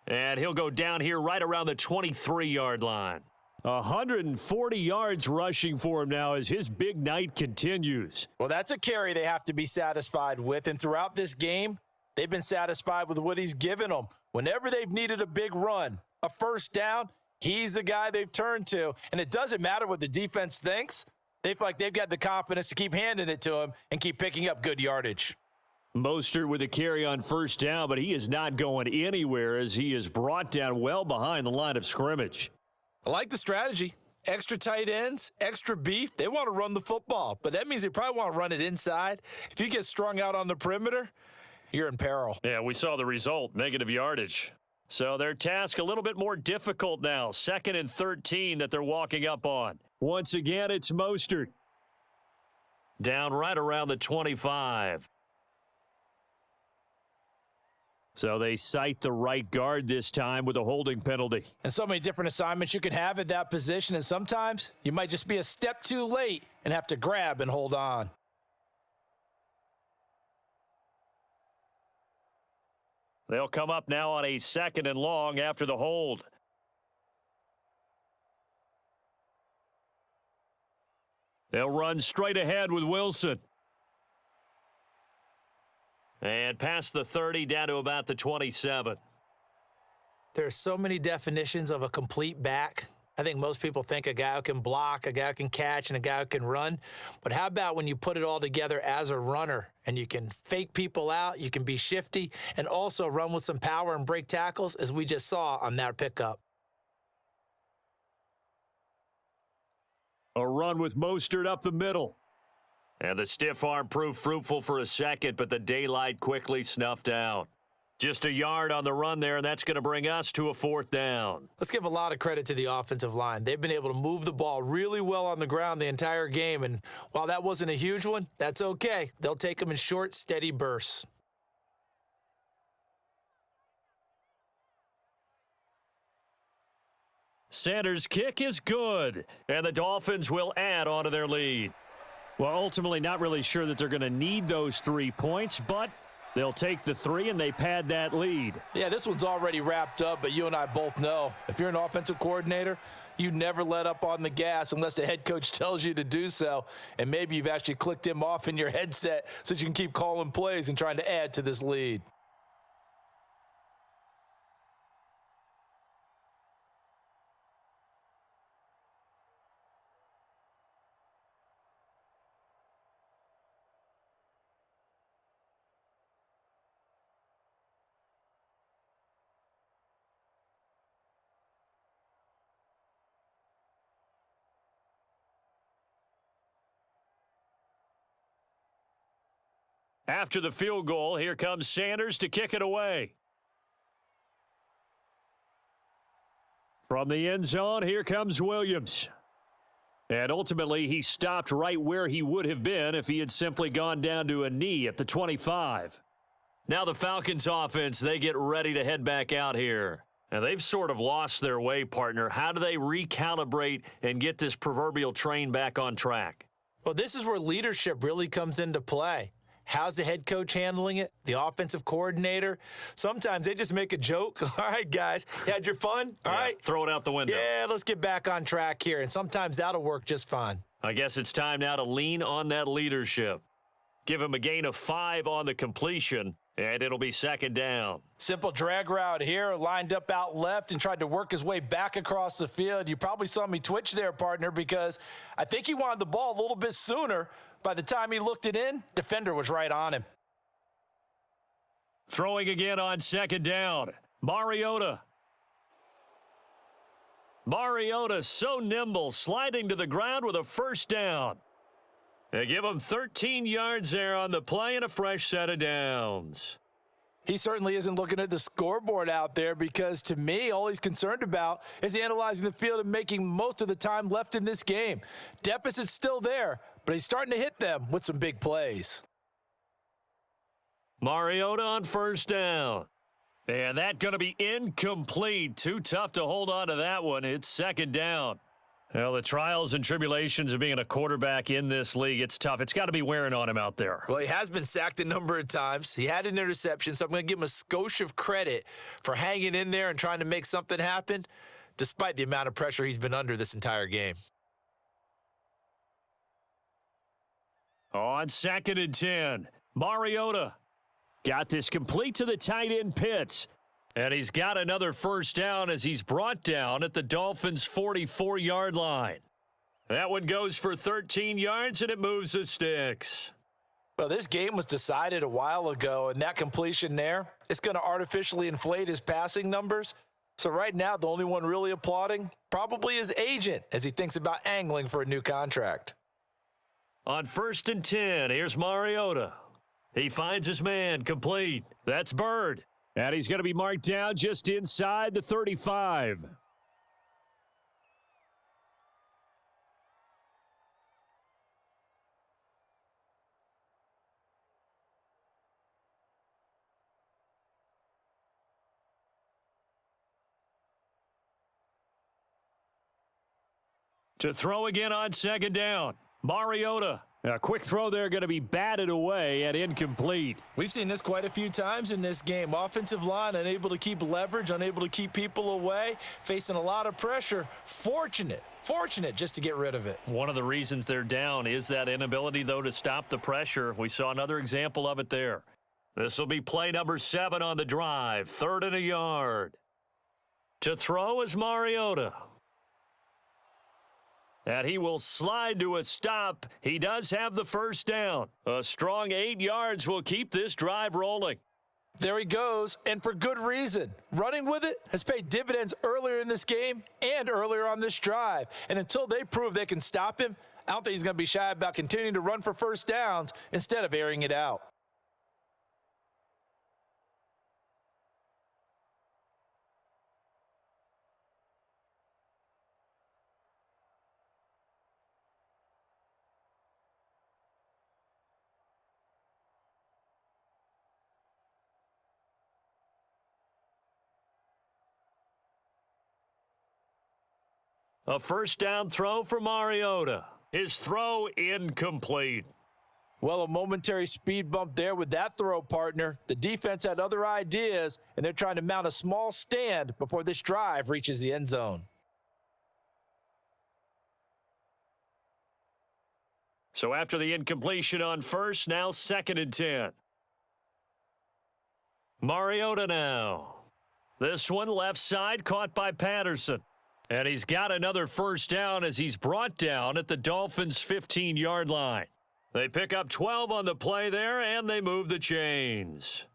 And he'll go down here right around the 23-yard line. 140 yards rushing for him now as his big night continues. Well, that's a carry they have to be satisfied with. And throughout this game, they've been satisfied with what he's given them. Whenever they've needed a big run, a first down, he's the guy they've turned to. And it doesn't matter what the defense thinks. They feel like they've got the confidence to keep handing it to him and keep picking up good yardage. Mostert with a carry on first down, but he is not going anywhere as he is brought down well behind the line of scrimmage. I like the strategy. Extra tight ends, extra beef. They want to run the football, but that means they probably want to run it inside. If you get strung out on the perimeter, you're in peril. Yeah, we saw the result, negative yardage. So their task a little bit more difficult now. 2nd and 13 that they're walking up on. Once again, it's Mostert. Down right around the 25. So they cite the right guard this time with a holding penalty. And so many different assignments you can have at that position, and sometimes you might just be a step too late and have to grab and hold on. They'll come up now on a 2nd and long after the hold. They'll run straight ahead with Wilson. And past the 30 down to about the 27. There's so many definitions of a complete back. I think most people think a guy who can block, a guy who can catch, and a guy who can run. But how about when you put it all together as a runner and you can fake people out, you can be shifty, and also run with some power and break tackles, as we just saw on that pickup. A run with Mostert up the middle. And the stiff arm proved fruitful for a second, but the daylight quickly snuffed out. Just a yard on the run there, and that's going to bring us to a 4th down. Let's give a lot of credit to the offensive line. They've been able to move the ball really well on the ground the entire game, and while that wasn't a huge one, that's okay. They'll take them in short, steady bursts. Sanders' kick is good, and the Dolphins will add on to their lead. Well, ultimately not really sure that they're going to need those 3 points, but they'll take the 3 and they pad that lead. Yeah, this one's already wrapped up, but you and I both know if you're an offensive coordinator, you never let up on the gas unless the head coach tells you to do so. And maybe you've actually clicked him off in your headset so that you can keep calling plays and trying to add to this lead. After the field goal, here comes Sanders to kick it away. From the end zone, here comes Williams. And ultimately, he stopped right where he would have been if he had simply gone down to a knee at the 25. Now the Falcons offense, they get ready to head back out here. And they've sort of lost their way, partner. How do they recalibrate and get this proverbial train back on track? Well, this is where leadership really comes into play. How's the head coach handling it? The offensive coordinator? Sometimes they just make a joke. All right, guys, you had your fun? All right. Throw it out the window. Yeah, let's get back on track here. And sometimes that'll work just fine. I guess it's time now to lean on that leadership. Give him a gain of 5 on the completion, and it'll be 2nd down. Simple drag route here, lined up out left and tried to work his way back across the field. You probably saw me twitch there, partner, because I think he wanted the ball a little bit sooner. By the time he looked it in, defender was right on him. Throwing again on 2nd down. Mariota so nimble, sliding to the ground with a 1st down. They give him 13 yards there on the play and a fresh set of downs. He certainly isn't looking at the scoreboard out there because, to me, all he's concerned about is analyzing the field and making most of the time left in this game. Deficit's still there, but he's starting to hit them with some big plays. Mariota on first down. And that's going to be incomplete. Too tough to hold on to that one. It's second down. Well, the trials and tribulations of being a quarterback in this league, it's tough. It's got to be wearing on him out there. Well, he has been sacked a number of times. He had an interception, so I'm going to give him a skosh of credit for hanging in there and trying to make something happen, despite the amount of pressure he's been under this entire game. On 2nd and 10, Mariota. Got this complete to the tight end Pitts. And he's got another first down as he's brought down at the Dolphins' 44-yard line. That one goes for 13 yards, and it moves the sticks. Well, this game was decided a while ago, and that completion there, it's going to artificially inflate his passing numbers. So right now, the only one really applauding probably his agent as he thinks about angling for a new contract. On 1st and 10, here's Mariota. He finds his man, complete. That's Bird. And he's going to be marked down just inside the 35. To throw again on 2nd down, Mariota. A quick throw there going to be batted away and incomplete. We've seen this quite a few times in this game. Offensive line unable to keep leverage, unable to keep people away, facing a lot of pressure. Fortunate just to get rid of it. One of the reasons they're down is that inability, though, to stop the pressure. We saw another example of it there. This will be play number 7 on the drive. 3rd and a yard. To throw is Mariota. And he will slide to a stop. He does have the first down. A strong 8 yards will keep this drive rolling. There he goes, and for good reason. Running with it has paid dividends earlier in this game and earlier on this drive. And until they prove they can stop him, I don't think he's going to be shy about continuing to run for first downs instead of airing it out. A first down throw for Mariota. His throw incomplete. Well, a momentary speed bump there with that throw, partner. The defense had other ideas, and they're trying to mount a small stand before this drive reaches the end zone. So after the incompletion on first, now 2nd and 10. Mariota now. This one left side caught by Patterson. And he's got another first down as he's brought down at the Dolphins' 15-yard line. They pick up 12 on the play there, and they move the chains.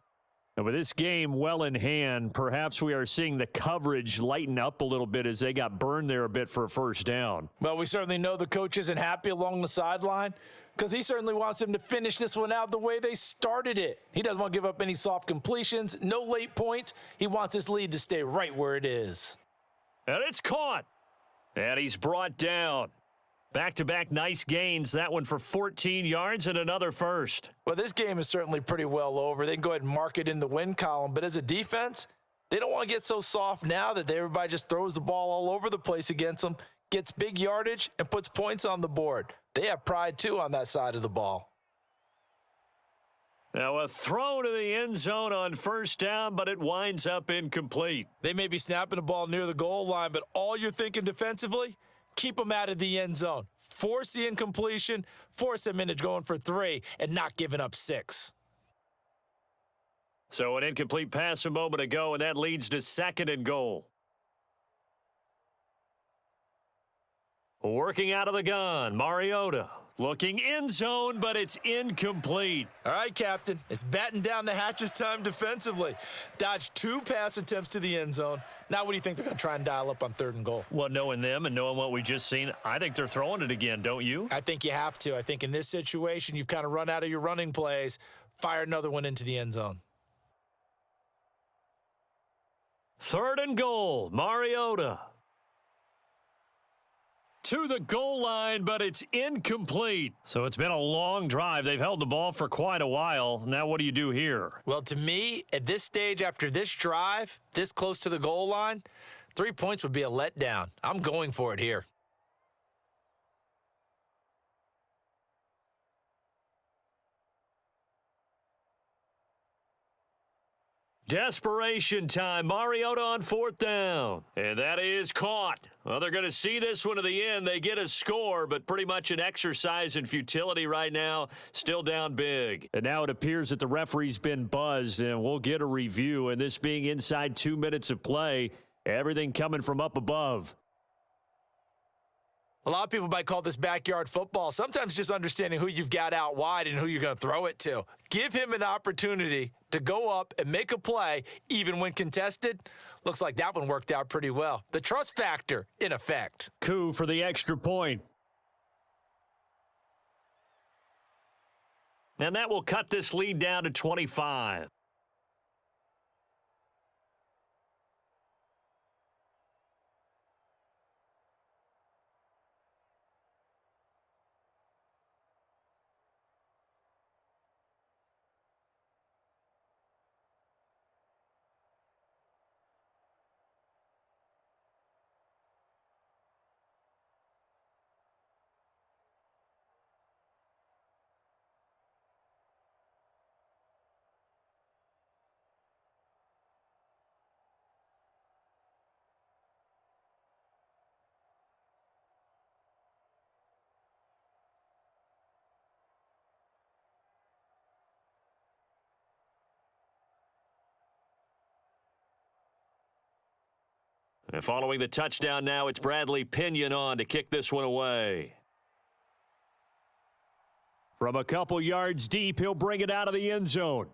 And with this game well in hand, perhaps we are seeing the coverage lighten up a little bit as they got burned there a bit for a first down. Well, we certainly know the coach isn't happy along the sideline because he certainly wants them to finish this one out the way they started it. He doesn't want to give up any soft completions, no late points. He wants his lead to stay right where it is. And it's caught. And he's brought down. Back-to-back nice gains. That one for 14 yards and another first. Well, this game is certainly pretty well over. They can go ahead and mark it in the win column. But as a defense, they don't want to get so soft now that everybody just throws the ball all over the place against them, gets big yardage, and puts points on the board. They have pride, too, on that side of the ball. Now a throw to the end zone on first down, but it winds up incomplete. They may be snapping the ball near the goal line, but all you're thinking defensively, keep them out of the end zone. Force the incompletion, force them into going for 3, and not giving up 6. So an incomplete pass a moment ago, and that leads to 2nd and goal. Working out of the gun, Mariota. Looking end zone, but it's incomplete. All right, Captain. It's batting down the hatches time defensively. Dodged 2 pass attempts to the end zone. Now what do you think they're going to try and dial up on 3rd and goal? Well, knowing them and knowing what we just seen, I think they're throwing it again, don't you? I think you have to. I think in this situation, you've kind of run out of your running plays. Fire another one into the end zone. 3rd and goal, Mariota. To the goal line, but it's incomplete. So it's been a long drive. They've held the ball for quite a while. Now what do you do here? Well, to me, at this stage, after this drive, this close to the goal line, 3 points would be a letdown. I'm going for it here. Desperation time. Mariota on 4th down. And that is caught. Well, they're going to see this one to the end. They get a score, but pretty much an exercise in futility right now. Still down big. And now it appears that the referee's been buzzed, and we'll get a review. And this being inside 2 minutes of play, everything coming from up above. A lot of people might call this backyard football. Sometimes just understanding who you've got out wide and who you're going to throw it to. Give him an opportunity to go up and make a play, even when contested. Looks like that one worked out pretty well. The trust factor in effect. Coup for the extra point. And that will cut this lead down to 25. And following the touchdown now, it's Bradley Pinion on to kick this one away. From a couple yards deep, he'll bring it out of the end zone.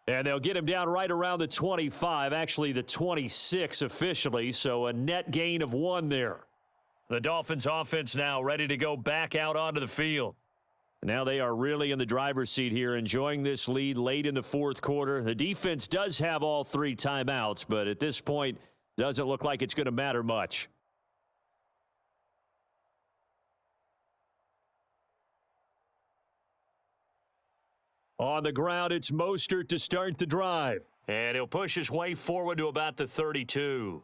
And they'll get him down right around the 25, actually the 26 officially, so a net gain of 1 there. The Dolphins offense now ready to go back out onto the field. Now they are really in the driver's seat here, enjoying this lead late in the 4th quarter. The defense does have all 3 timeouts, but at this point, doesn't look like it's going to matter much. On the ground, it's Mostert to start the drive. And he'll push his way forward to about the 32.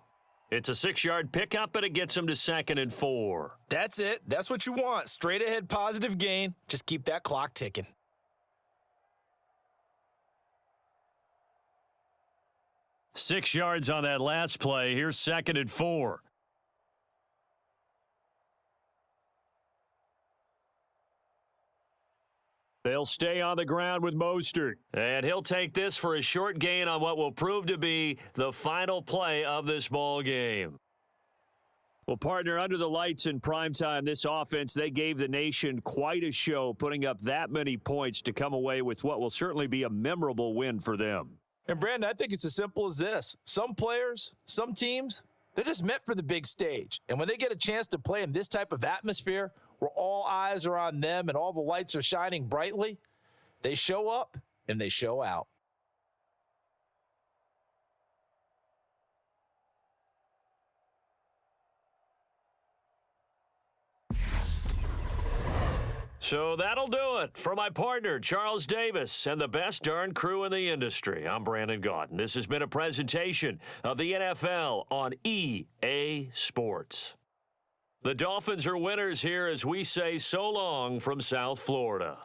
It's a 6-yard pickup, but it gets him to 2nd and 4. That's it. That's what you want. Straight ahead positive gain. Just keep that clock ticking. Six yards on that last play. Here's 2nd and 4. They'll stay on the ground with Mostert. And he'll take this for a short gain on what will prove to be the final play of this ball game. Well, partner, under the lights in primetime, this offense, they gave the nation quite a show, putting up that many points to come away with what will certainly be a memorable win for them. And, Brandon, I think it's as simple as this. Some players, some teams, they're just meant for the big stage. And when they get a chance to play in this type of atmosphere where all eyes are on them and all the lights are shining brightly, they show up and they show out. So that'll do it for my partner, Charles Davis, and the best darn crew in the industry. I'm Brandon Gaudin. This has been a presentation of the NFL on EA Sports. The Dolphins are winners here as we say so long from South Florida.